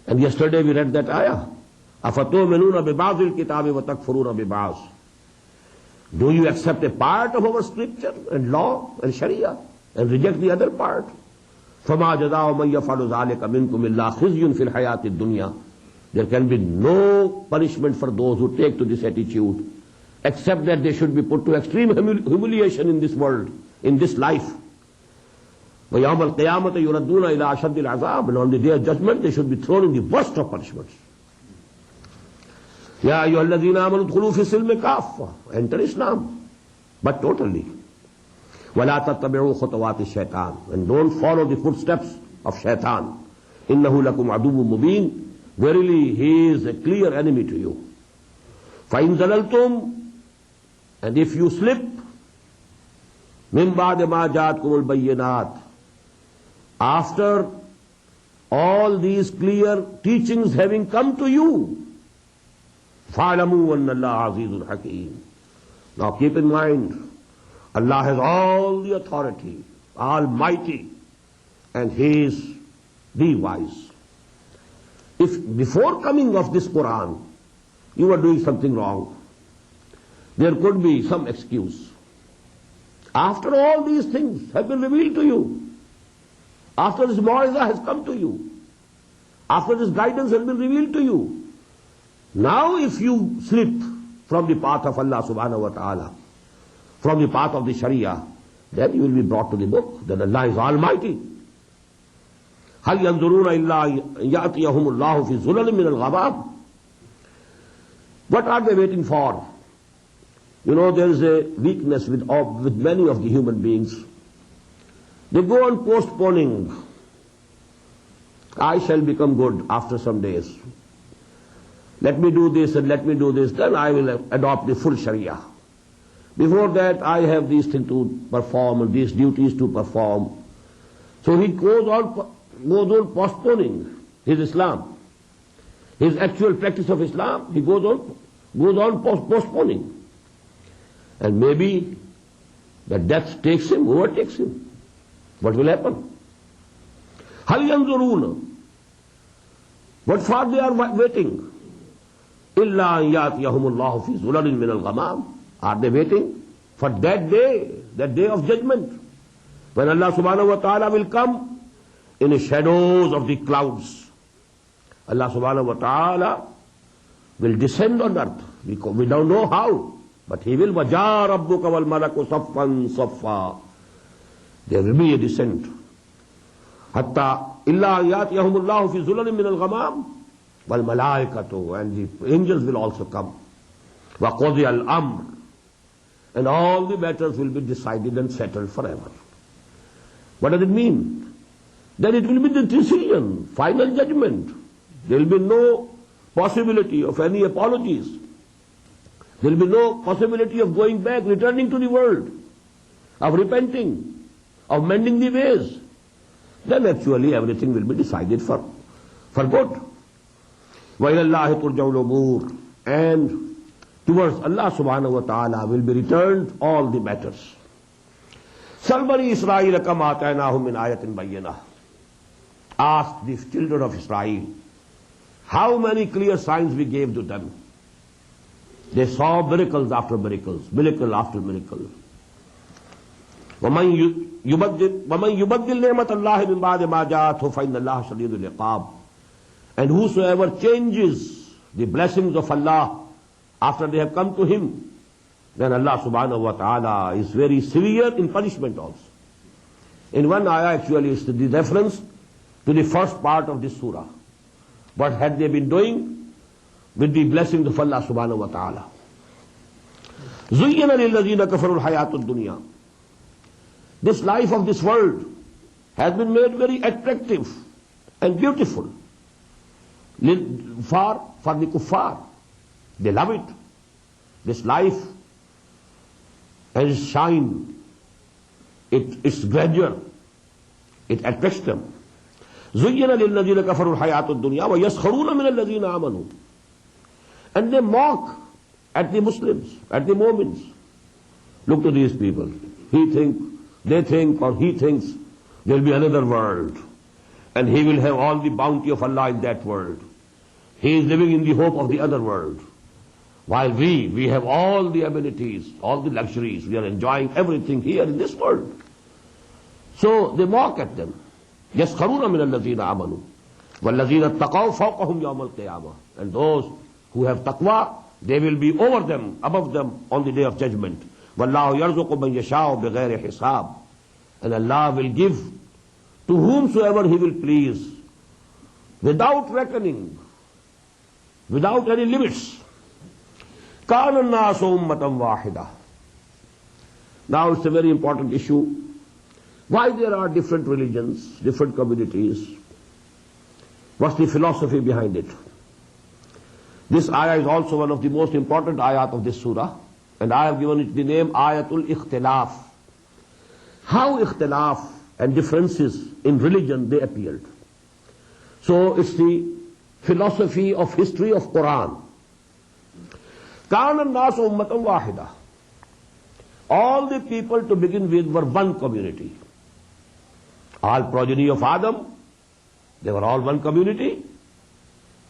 And yesterday we read that ayah. أَفَتُؤْمِنُونَ بِبَعْضِ الْكِتَابِ وَتَكْفُرُونَ بِبَعْضٍ. Do you accept a part of our scripture and law and Sharia and reject the other part? فَمَا جَزَاءُ مَنْ يَفْعَلُ ذَلِكَ مِنْكُمْ إِلَّا خِزْيٌ فِي الْحَيَاةِ الدُّنْيَا. There can be no punishment for those who take to this attitude, except that they should be put to extreme humiliation in this world, in this life. وَيَوْمَ الْقِيَامَةِ يُرَدُّونَ إِلَىٰ أَشَدِّ الْعَذَابِ. And on the day of judgment, they should be thrown in the worst of punishments. Ya ayyuhalladhina amanu udkhulu fi silmi kaffa. Enter Islam, but totally. وَلَا تَتَّبِعُوا خُطُوَاتِ الشَّيْطَانِ. And don't follow the footsteps of shaitan. إِنَّهُ لَكُمْ عَدُوٌّ مُبِينٌ. Verily, he is a clear enemy to you. فَإِنْ زَلَلْتُمْ. And if you slip, مِنْ بَعْدِ مَا جَاءَتْكُمُ الْبَيِّنَاتِ. After all these clear teachings having come to you, فَعْلَمُوا أَنَّ اللَّهَ عَزِيزٌ حَكِيمٌ. Now keep in mind, Allah has all the authority, almighty, and He is the wise. If before coming of this Quran, you were doing something wrong, there could be some excuse. After all these things have been revealed to you, after this Mau'izah has come to you, after this guidance has been revealed to you, now if you slip from the path of Allah subhanahu wa ta'ala, from the path of the Sharia, then you will be brought to the book. Then Allah is almighty. هَلْ يَنْظُرُونَ إِلَّا يَأْتِيَهُمُ اللَّهُ فِي ظُلَلٍ مِّنَ الْغَمَامِ. What are they waiting for? You know, there is a weakness with many of the human beings. They go on postponing. I shall become good after some days. Let me do this and let me do this, then I will adopt the full Sharia. Before that, I have these things to perform and these duties to perform. So he goes on postponing his Islam. His actual practice of Islam, he goes on postponing. And maybe the death takes him, overtakes him. What will happen? هَلْ يَنْظُرُونَ. What for they are waiting? إِلَّا أَنْ يَأْتِيَهُمُ اللَّهُ فِي ظُلَلٍ مِّنَ الْغَمَامِ. Are they waiting for that day of judgment, when Allah subhanahu wa ta'ala will come in the shadows of the clouds? Allah subhanahu wa ta'ala will descend on earth. We don't know how, but He will. وَجَاءَ رَبُّكَ وَالْمَلَكُ صَفًّا صَفًّا. There will be a descent. حَتَّى إِلَّا أَنْ يَأْتِيَهُمُ اللَّهُ فِي ظُلَلٍ مِّنَ الْغَمَامِ وَالْمَلَائِكَةُ. And the angels will also come. وَقُضِيَ الْأَمْرُ. And all the matters will be decided and settled forever. What does it mean? Then it will be the decision, final judgment. There will be no possibility of any apologies. There will be no possibility of going back, returning to the world, of repenting, of mending the ways. Then actually everything will be decided for good. وَإِلَى اللَّهِ تُرْجَعُ الْأُمُورُ. And towards Allah subhanahu wa ta'ala will be returned all the matters. سَلْ بَنِي إِسْرَائِيلَ كَمْ آتَيْنَاهُمْ مِنْ آيَةٍ بَيِّنَةٍ. Ask the children of Israel, how many clear signs we gave to them. They saw miracles after miracles, miracle after miracle. وَمَن يُبَدِّلْ نِعْمَةَ اللَّهِ مِن بَعْدِ مَا جَاءَتْهُ فَإِنَّ اللَّهَ شَدِيدُ الْعِقَابِ. And whosoever changes the blessings of Allah after they have come to him, then Allah subhanahu wa ta'ala is very severe in punishment also. In one ayah actually is the reference to the first part of this surah. What had they been doing with the blessings of Allah subhanahu wa ta'ala? زُيِّنَ لِلَّذِينَ كَفَرُوا الْحَيَاةُ الدُّنْيَا. This life of this world has been made very attractive and beautiful for the kuffar. They love it. This life and its shine, its grandeur, it attracts them. زُيِّنَ لِلَّذِينَ كَفَرُوا الْحَيَاةُ الدُّنْيَا وَيَسْخَرُونَ مِنَ الَّذِينَ آمَنُوا. And they mock at the Muslims, at the Mu'mins. Look to these people. They think, or he thinks there will be another world, and he will have all the bounty of Allah in that world. He is living in the hope of the other world. While we have all the amenities, all the luxuries, we are enjoying everything here in this world. So they mock at them. يَسْخَرُونَ مِنَ الَّذِينَ آمَنُوا وَالَّذِينَ اتَّقَوْا فَوْقَهُمْ يَوْمَ الْقِيَامَةِ. And those who have taqwa, they will be over them, above them on the day of judgment. وَاللَّهُ يَرْزُقُ مَنْ يَشَاءُ بِغَيْرِ حِسَابٍ. And Allah will give to whomsoever He will please, without reckoning, without any limits. كَانَ النَّاسُ أُمَّةً وَاحِدَةً. Now it's a very important issue. Why there are different religions, different communities? What's the philosophy behind it? This ayah is also one of the most important ayat of this surah, and I have given it the name Ayatul Ikhtilaf. How ikhtilaf and differences in religion they appeared. So it's the philosophy of history of Quran. كَانَ النَّاسُ أُمَّةً وَاحِدَةً. All the people to begin with were one community. All progeny of Adam, they were all one community.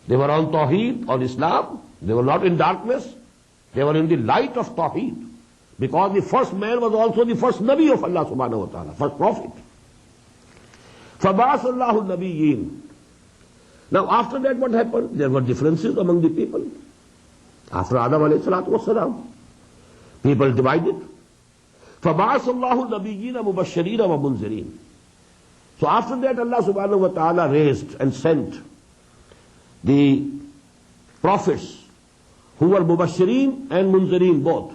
They were on Tawheed, on Islam. They were not in darkness. They were in the light of Tawheed. Because the first man was also the first Nabi of Allah subhanahu wa ta'ala, first prophet. فَبَعَثَ اللَّهُ النَّبِيِّينَ. Now after that what happened? There were differences among the people. After Adam alayhi salatu wassalam, people divided. فَبَعَثَ اللَّهُ النَّبِيِّينَ مُبَشِّرِينَ وَمُنذِرِينَ. So after that Allah subhanahu wa ta'ala raised and sent the prophets who were Mubashirin and Munzirin both.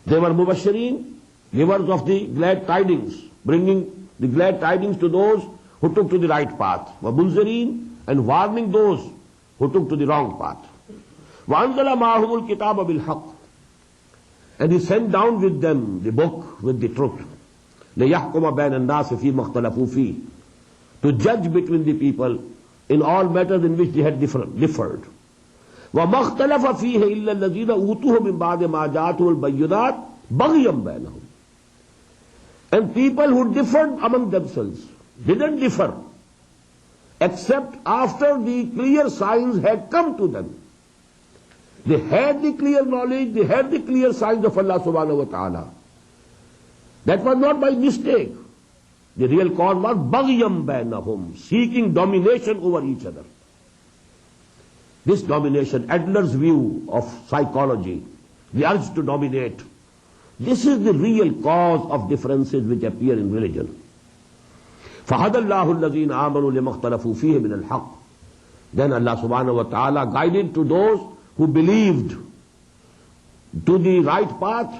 They were Mubashirin, givers of the glad tidings, bringing the glad tidings to those who took to the right path. Munzirin, and warning those who took to the wrong path. وَأَنزَلَ مَعَهُمُ الْكِتَابَ بِالْحَقِّ. And He sent down with them the book with the truth. لِيَحْكُمَ بَيْنَ النَّاسِ فِي مَا اخْتَلَفُوا فِيهِ. To judge between the people in all matters in which they had differed. وَمَا اخْتَلَفَ فِيهِ إِلَّا الَّذِينَ أُوتُوهُ مِن بَعْدِ مَا جَاءَتْهُمُ الْبَيِّنَاتُ بَغْيًا بَيْنَهُم. And people who differed among themselves didn't differ except after the clear signs had come to them. They had the clear knowledge, they had the clear signs of Allah subhanahu wa ta'ala. That was not by mistake. The real cause was بَغْيًا بَيْنَهُم, seeking domination over each other. This domination, Adler's view of psychology, the urge to dominate, this is the real cause of differences which appear in religion. فَهَدَى اللَّهُ الَّذِينَ آمَنُوا لِمَا اخْتَلَفُوا فِيهِ مِنَ الْحَقِّ. Then Allah subhanahu wa ta'ala guided to those who believed to the right path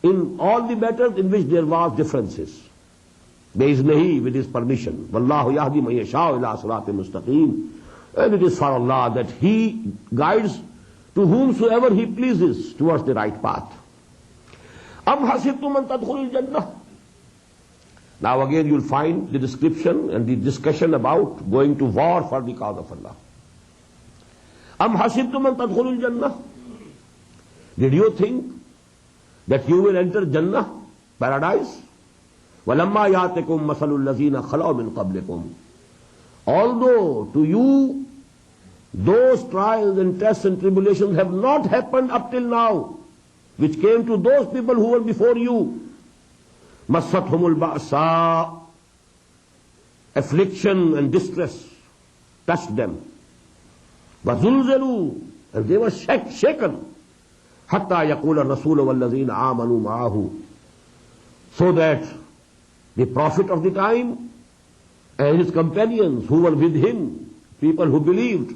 in all the matters in which there was differences. بِإِذْنِهِ, with His permission. وَاللَّهُ يَهْدِي مَن يَشَاءُ إِلَىٰ صِرَاطٍ مُسْتَقِيمٍ. And it is for Allah that He guides to whomsoever He pleases towards the right path. أَمْ حَسِبْتُمْ أَن تَدْخُلُوا الْجَنَّةَ. Now again you'll find the description and the discussion about going to war for the cause of Allah. أَمْ حَسِبْتُمْ أَن تَدْخُلُوا الْجَنَّةَ. Did you think that you will enter Jannah, paradise? وَلَمَّا يَأْتِكُمْ مَثَلُ الَّذِينَ خَلَوْا مِن قَبْلِكُمْ. Although to you those trials and tests and tribulations have not happened up till now, which came to those people who were before you. Massathumul ba'sa, affliction and distress touched them. وَزُلْزَلُوا, and they were shaken. حَتَّى يَقُولَ الرَّسُولُ وَالَّذِينَ آمَنُوا مَعَهُ, so that the Prophet of the time and his companions who were with him, people who believed,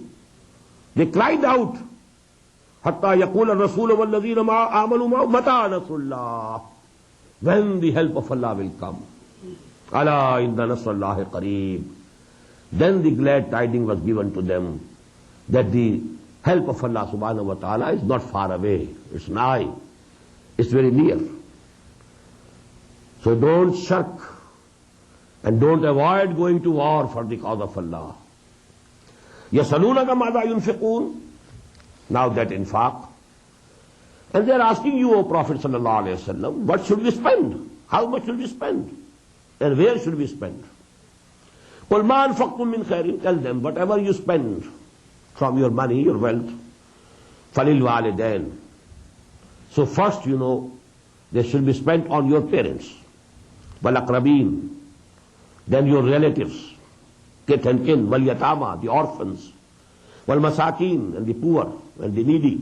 they cried out, حَتَّى يَقُولَ الرَّسُولُ وَالَّذِينَ آمَنُوا مَعَهُ مَتَى نَصْرُ اللَّهِ, when the help of Allah will come. أَلَا إِنَّ نَصْرَ اللَّهِ قَرِيبٌ. Then the glad tidings was given to them that the help of Allah subhanahu wa ta'ala is not far away, it's nigh, it's very near. So don't shirk and don't avoid going to war for the cause of Allah. يَسَلُونَكَ مَاذَا يُنْفِقُونَ, now that infaq. And they're asking you, O Prophet sallallahu alayhi wa sallam, what should we spend? How much should we spend? And where should we spend? قُلْ مَا أَنْفَقْتُم مِّنْ خَيْرٍ, tell them, whatever you spend from your money, your wealth, فَلِلْوَالِدَيْنِ, so first, they should be spent on your parents. وَالْأَقْرَبِينَ, then your relatives, kith and kin, وَالْيَتَامَى, the orphans, وَالْمَسَاكِينَ, and the poor and the needy,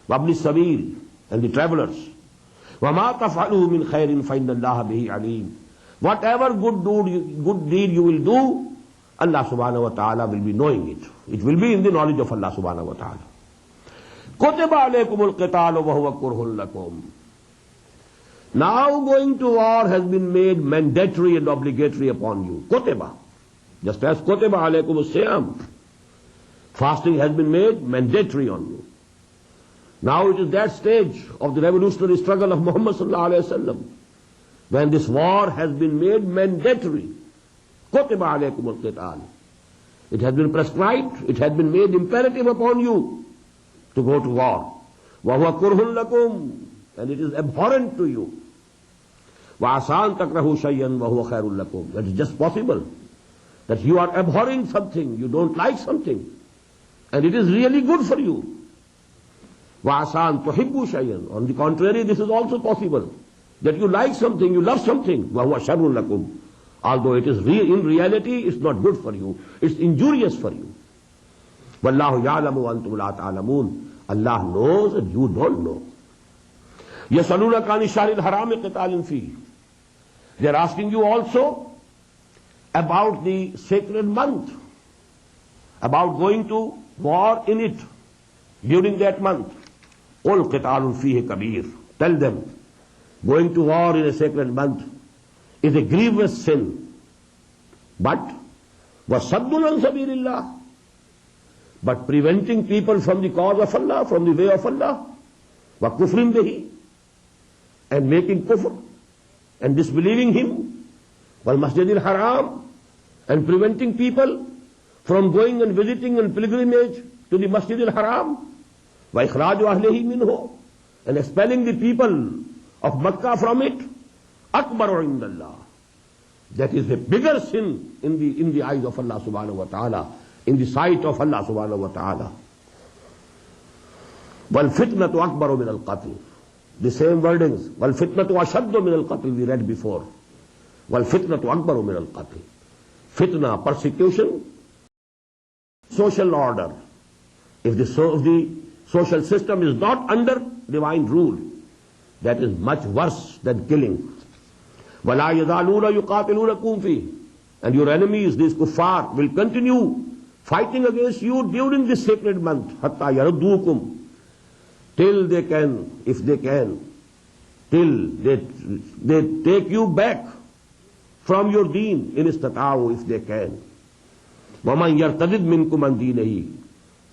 وَابْنِ السَّبِيلِ, and the travelers. وَمَا تَفْعَلُوا مِنْ خَيْرٍ فَإِنَّ اللَّهَ بِهِ عَلِيمٌ. Whatever good deed you will do, Allah subhanahu wa ta'ala will be knowing it. It will be in the knowledge of Allah subhanahu wa ta'ala. كُتِبَ عَلَيْكُمُ الْقِتَالُ وَهُوَ كُرْهٌ لَكُمْ. Now going to war has been made mandatory and obligatory upon you. Kutiba. Just as kutiba alaykum as-siyam. Fasting has been made mandatory on you. Now it is that stage of the revolutionary struggle of Muhammad sallallahu alayhi wa sallam, when this war has been made mandatory. Kutiba alaykum al-qital. It has been prescribed, it has been made imperative upon you to go to war. وَهُوَ كُرْهٌ لَكُمْ, and it is abhorrent to you. وَعَسَىٰ أَن تَكْرَهُوا شَيْئًا وَهُوَ خَيْرٌ لَكُمْ. That is just possible, that you are abhorring something, you don't like something, and it is really good for you. وَعَسَىٰ أَن تُحِبُّوا شَيْئًا. On the contrary, this is also possible, that you like something, you love something. وَهُوَ شَرٌ لَكُمْ. Although it is in reality, it's not good for you, it's injurious for you. وَاللَّهُ يَعْلَمُ وَأَنْتُمْ لَا تَعْلَمُونَ. Allah knows and you don't know. يَسَلُونَكَ عَنِ الشَّهْرِ الْحَرَامِ قِتَالٍ فِيهِ. They're asking you also about the sacred month, about going to war in it during that month. قُلْ قِتَالٌ فِيهِ كَبِيرٌ. Tell them, going to war in a sacred month is a grievous sin. But وَصَدٌّ عَنْ سَبِيلِ اللَّهِ, but preventing people from the cause of Allah, from the way of Allah, وَكُفْرٍ بِهِ, and making kufr and disbelieving Him, وَالْمَسْجِدِ الْحَرَامِ, and preventing people from going and visiting and pilgrimage to the Masjid al-Haram, وَإِخْرَاجُ أَهْلِهِ مِنْهُ, and expelling the people of Makkah from it, أَكْبَرُ عِنْدَ اللَّهِ. That is a bigger sin in the eyes of Allah subhanahu wa ta'ala, in the sight of Allah subhanahu wa ta'ala. وَالْفِتْنَةُ أَكْبَرُ مِنَ الْقَتْلِ. The same wordings. وَالْفِتْنَةُ أَشَدُّ مِنَ الْقَتْلِ, we read before. وَالْفِتْنَةُ أَكْبَرُ مِنَ الْقَتْلِ. Fitna, persecution, social order. If the social system is not under divine rule, that is much worse than killing. وَلَا يَزَالُونَ يُقَاتِلُونَكُمْ فِيهِ. And your enemies, these kuffar, will continue fighting against you during this sacred month. حَتَّى يَرُدُّوكُمْ, till they can, if they can, till they take you back from your deen, in istata'u, if they can. وَمَنْ يَرْتَدِدْ مِنْكُمْ عَنْ دِينِهِ.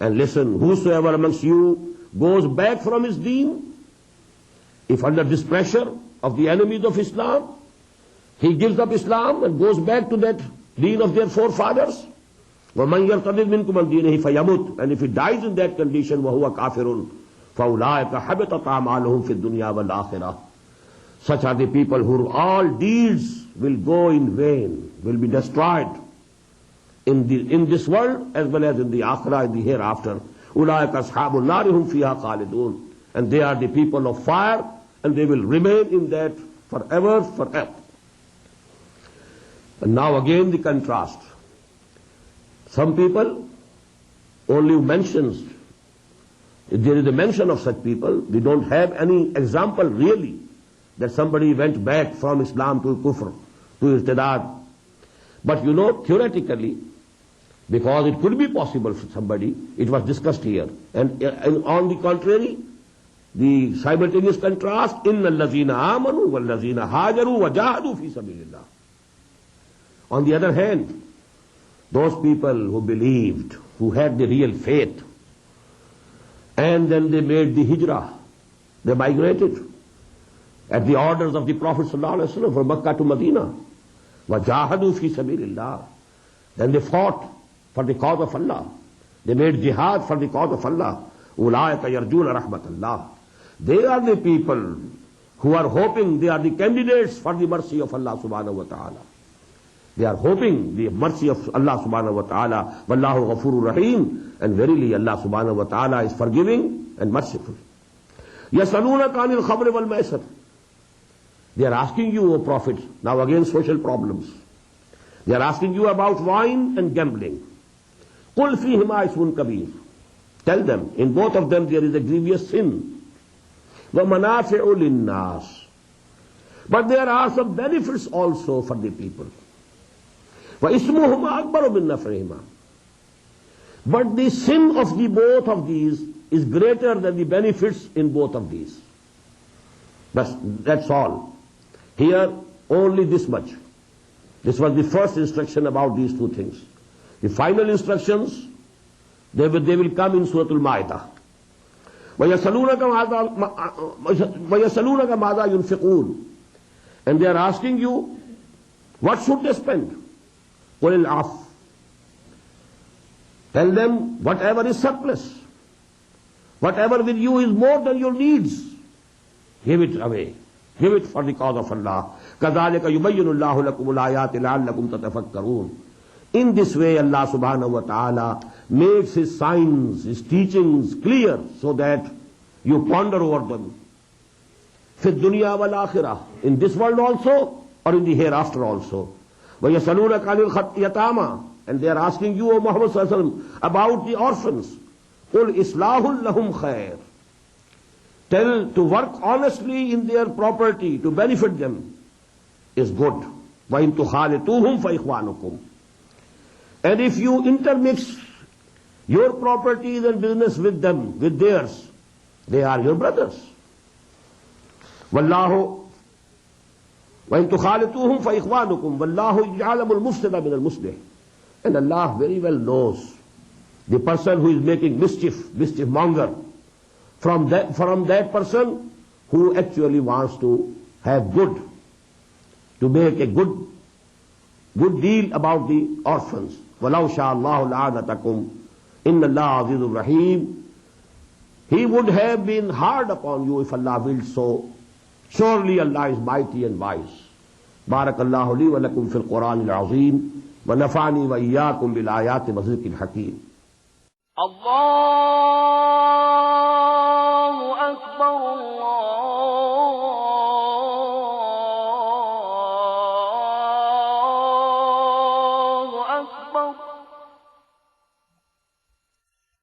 And listen, whosoever amongst you goes back from his deen, if under this pressure of the enemies of Islam, he gives up Islam and goes back to that deen of their forefathers, وَمَنْ يَرْتَدِدْ مِنْكُمْ عَنْ دِينِهِ فَيَمُتْ, and if he dies in that condition, وَهُوَ كَافِرٌ فَأُولَٰئِكَ حَبِطَتْ أَعْمَالُهُمْ فِي الدُّنْيَا وَالْآخِرَةِ. Such are the people whose all deeds will go in vain, will be destroyed in this world as well as in the akhirah, in the hereafter. أُولَٰئِكَ أَصْحَابُ النَّارِ هُمْ فِيهَا خَالِدُونَ. And they are the people of fire, and they will remain in that forever, forever. And now again the contrast. Some people only mentions, if there is a mention of such people, we don't have any example really that somebody went back from Islam to kufr, to irtidad. But you know, theoretically, because it could be possible for somebody, it was discussed here. And on the contrary, the simultaneous contrast, إِنَّ الَّذِينَ آمَنُوا وَالَّذِينَ هَاجَرُوا وَجَاهَدُوا فِي سَبِيلِ اللَّهِ. On the other hand, those people who believed, who had the real faith, and then they made the hijrah, they migrated at the orders of the Prophet ﷺ from Makkah to Medina. وَجَاهَدُوا فِي سَبِيلِ اللَّهِ. Then they fought for the cause of Allah. They made jihad for the cause of Allah. أُولَٰئِكَ يَرْجُونَ رَحْمَةَ اللَّهِ. They are the people who are hoping, they are the candidates for the mercy of Allah subhanahu wa ta'ala. They are hoping the mercy of Allah subhanahu wa ta'ala. Wallahu ghafurur rahim. And verily Allah subhanahu wa ta'ala is forgiving and merciful. يَسْأَلُونَكَ عَنِ الْخَمْرِ وَالْمَيْسِرِ. They are asking you, O Prophet, now again social problems. They are asking you about wine and gambling. قُلْ فِيهِمَا إِثْمٌ كَبِيرٌ. Tell them, in both of them there is a grievous sin. وَمَنَافِعُ لِلنَّاسِ. But there are some benefits also for the people. وَإِثْمُهُمَا أَكْبَرُ مِنْ نَفْعِهِمَا. But the sin of the both of these is greater than the benefits in both of these. That's all. Here, only this much. This was the first instruction about these two things. The final instructions, they will come in Surah Al-Ma'idah. وَيَسَلُونَكَ مَاذَا يُنْفِقُونَ. And they are asking you, what should they spend? قُلِ الْعَفْوَ. Tell them, whatever is surplus, whatever with you is more than your needs, give it away. Give it for the cause of Allah. كَذَلِكَ يُبَيِّنُ اللَّهُ لَكُمُ الْآيَاتِ لَعَلَّكُمْ تَتَفَكَّرُونَ. In this way Allah subhanahu wa ta'ala makes His signs, His teachings clear so that you ponder over them. فِي الدُّنْيَا وَالْآخِرَةِ. In this world also or in the hereafter also. وَيَسَلُونَكَ عَنِ الْيَتَامَى. And they are asking you, O Muhammad sallallahu alaihi wasallam, about the orphans. قُلْ إِصْلَاحٌ لَهُمْ خَيْرٌ. Tell to work honestly in their property to benefit them is good. وَإِن تُخَالِطُوهُمْ فَإِخْوَانُكُمْ. And if you intermix your properties and business with them, with theirs, they are your brothers. وَاللَّهُ وَإِن تُخَالِطُوهُمْ فَإِخْوَانُكُمْ وَاللَّهُ يَعْلَمُ الْمُفْسِدَ مِنَ الْمُصْلِحِ. And Allah very well knows the person who is making mischief monger, from that person who actually wants to have good, to make a good deal about the orphans. وَلَوْ شَاءَ اللَّهُ لَعَنَتَكُمْ إِنَّ اللَّهَ عَزِيزٌ رَحِيمٌ. He would have been hard upon you if Allah willed so. Surely Allah is mighty and wise. بارك الله لي ولكم في القرآن العظيم ونفعني وإياكم بالآيات والذكر الحكيم.
الله أكبر الله أكبر.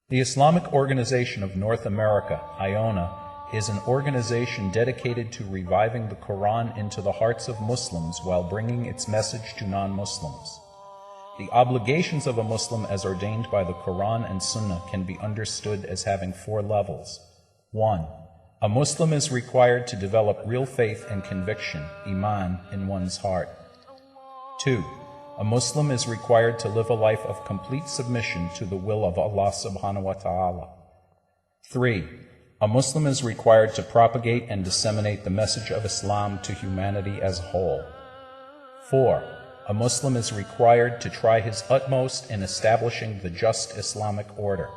The Islamic Organization of North America, IONA, is an organization dedicated to reviving the Quran into the hearts of Muslims while bringing its message to non-Muslims. The obligations of a Muslim as ordained by the Quran and Sunnah can be understood as having 4 levels. 1. A Muslim is required to develop real faith and conviction, iman, in one's heart. 2. A Muslim is required to live a life of complete submission to the will of Allah subhanahu wa ta'ala. 3. A Muslim is required to propagate and disseminate the message of Islam to humanity as a whole. 4. A Muslim is required to try his utmost in establishing the just Islamic order.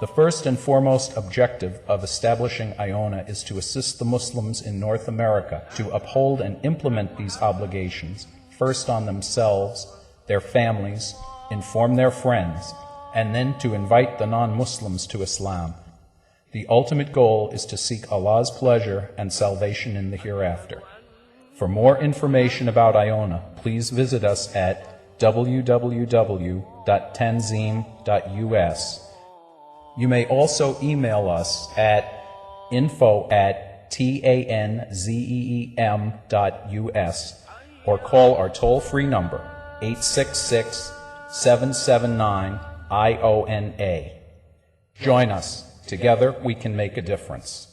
The first and foremost objective of establishing IONA is to assist the Muslims in North America to uphold and implement these obligations, first on themselves, their families, inform their friends, and then to invite the non-Muslims to Islam. The ultimate goal is to seek Allah's pleasure and salvation in the hereafter. For more information about Iona, please visit us at www.tanzim.us. You may also email us at info@tanzeem.us or call our toll-free number, 866-779-IONA. Join us. Together we can make a difference.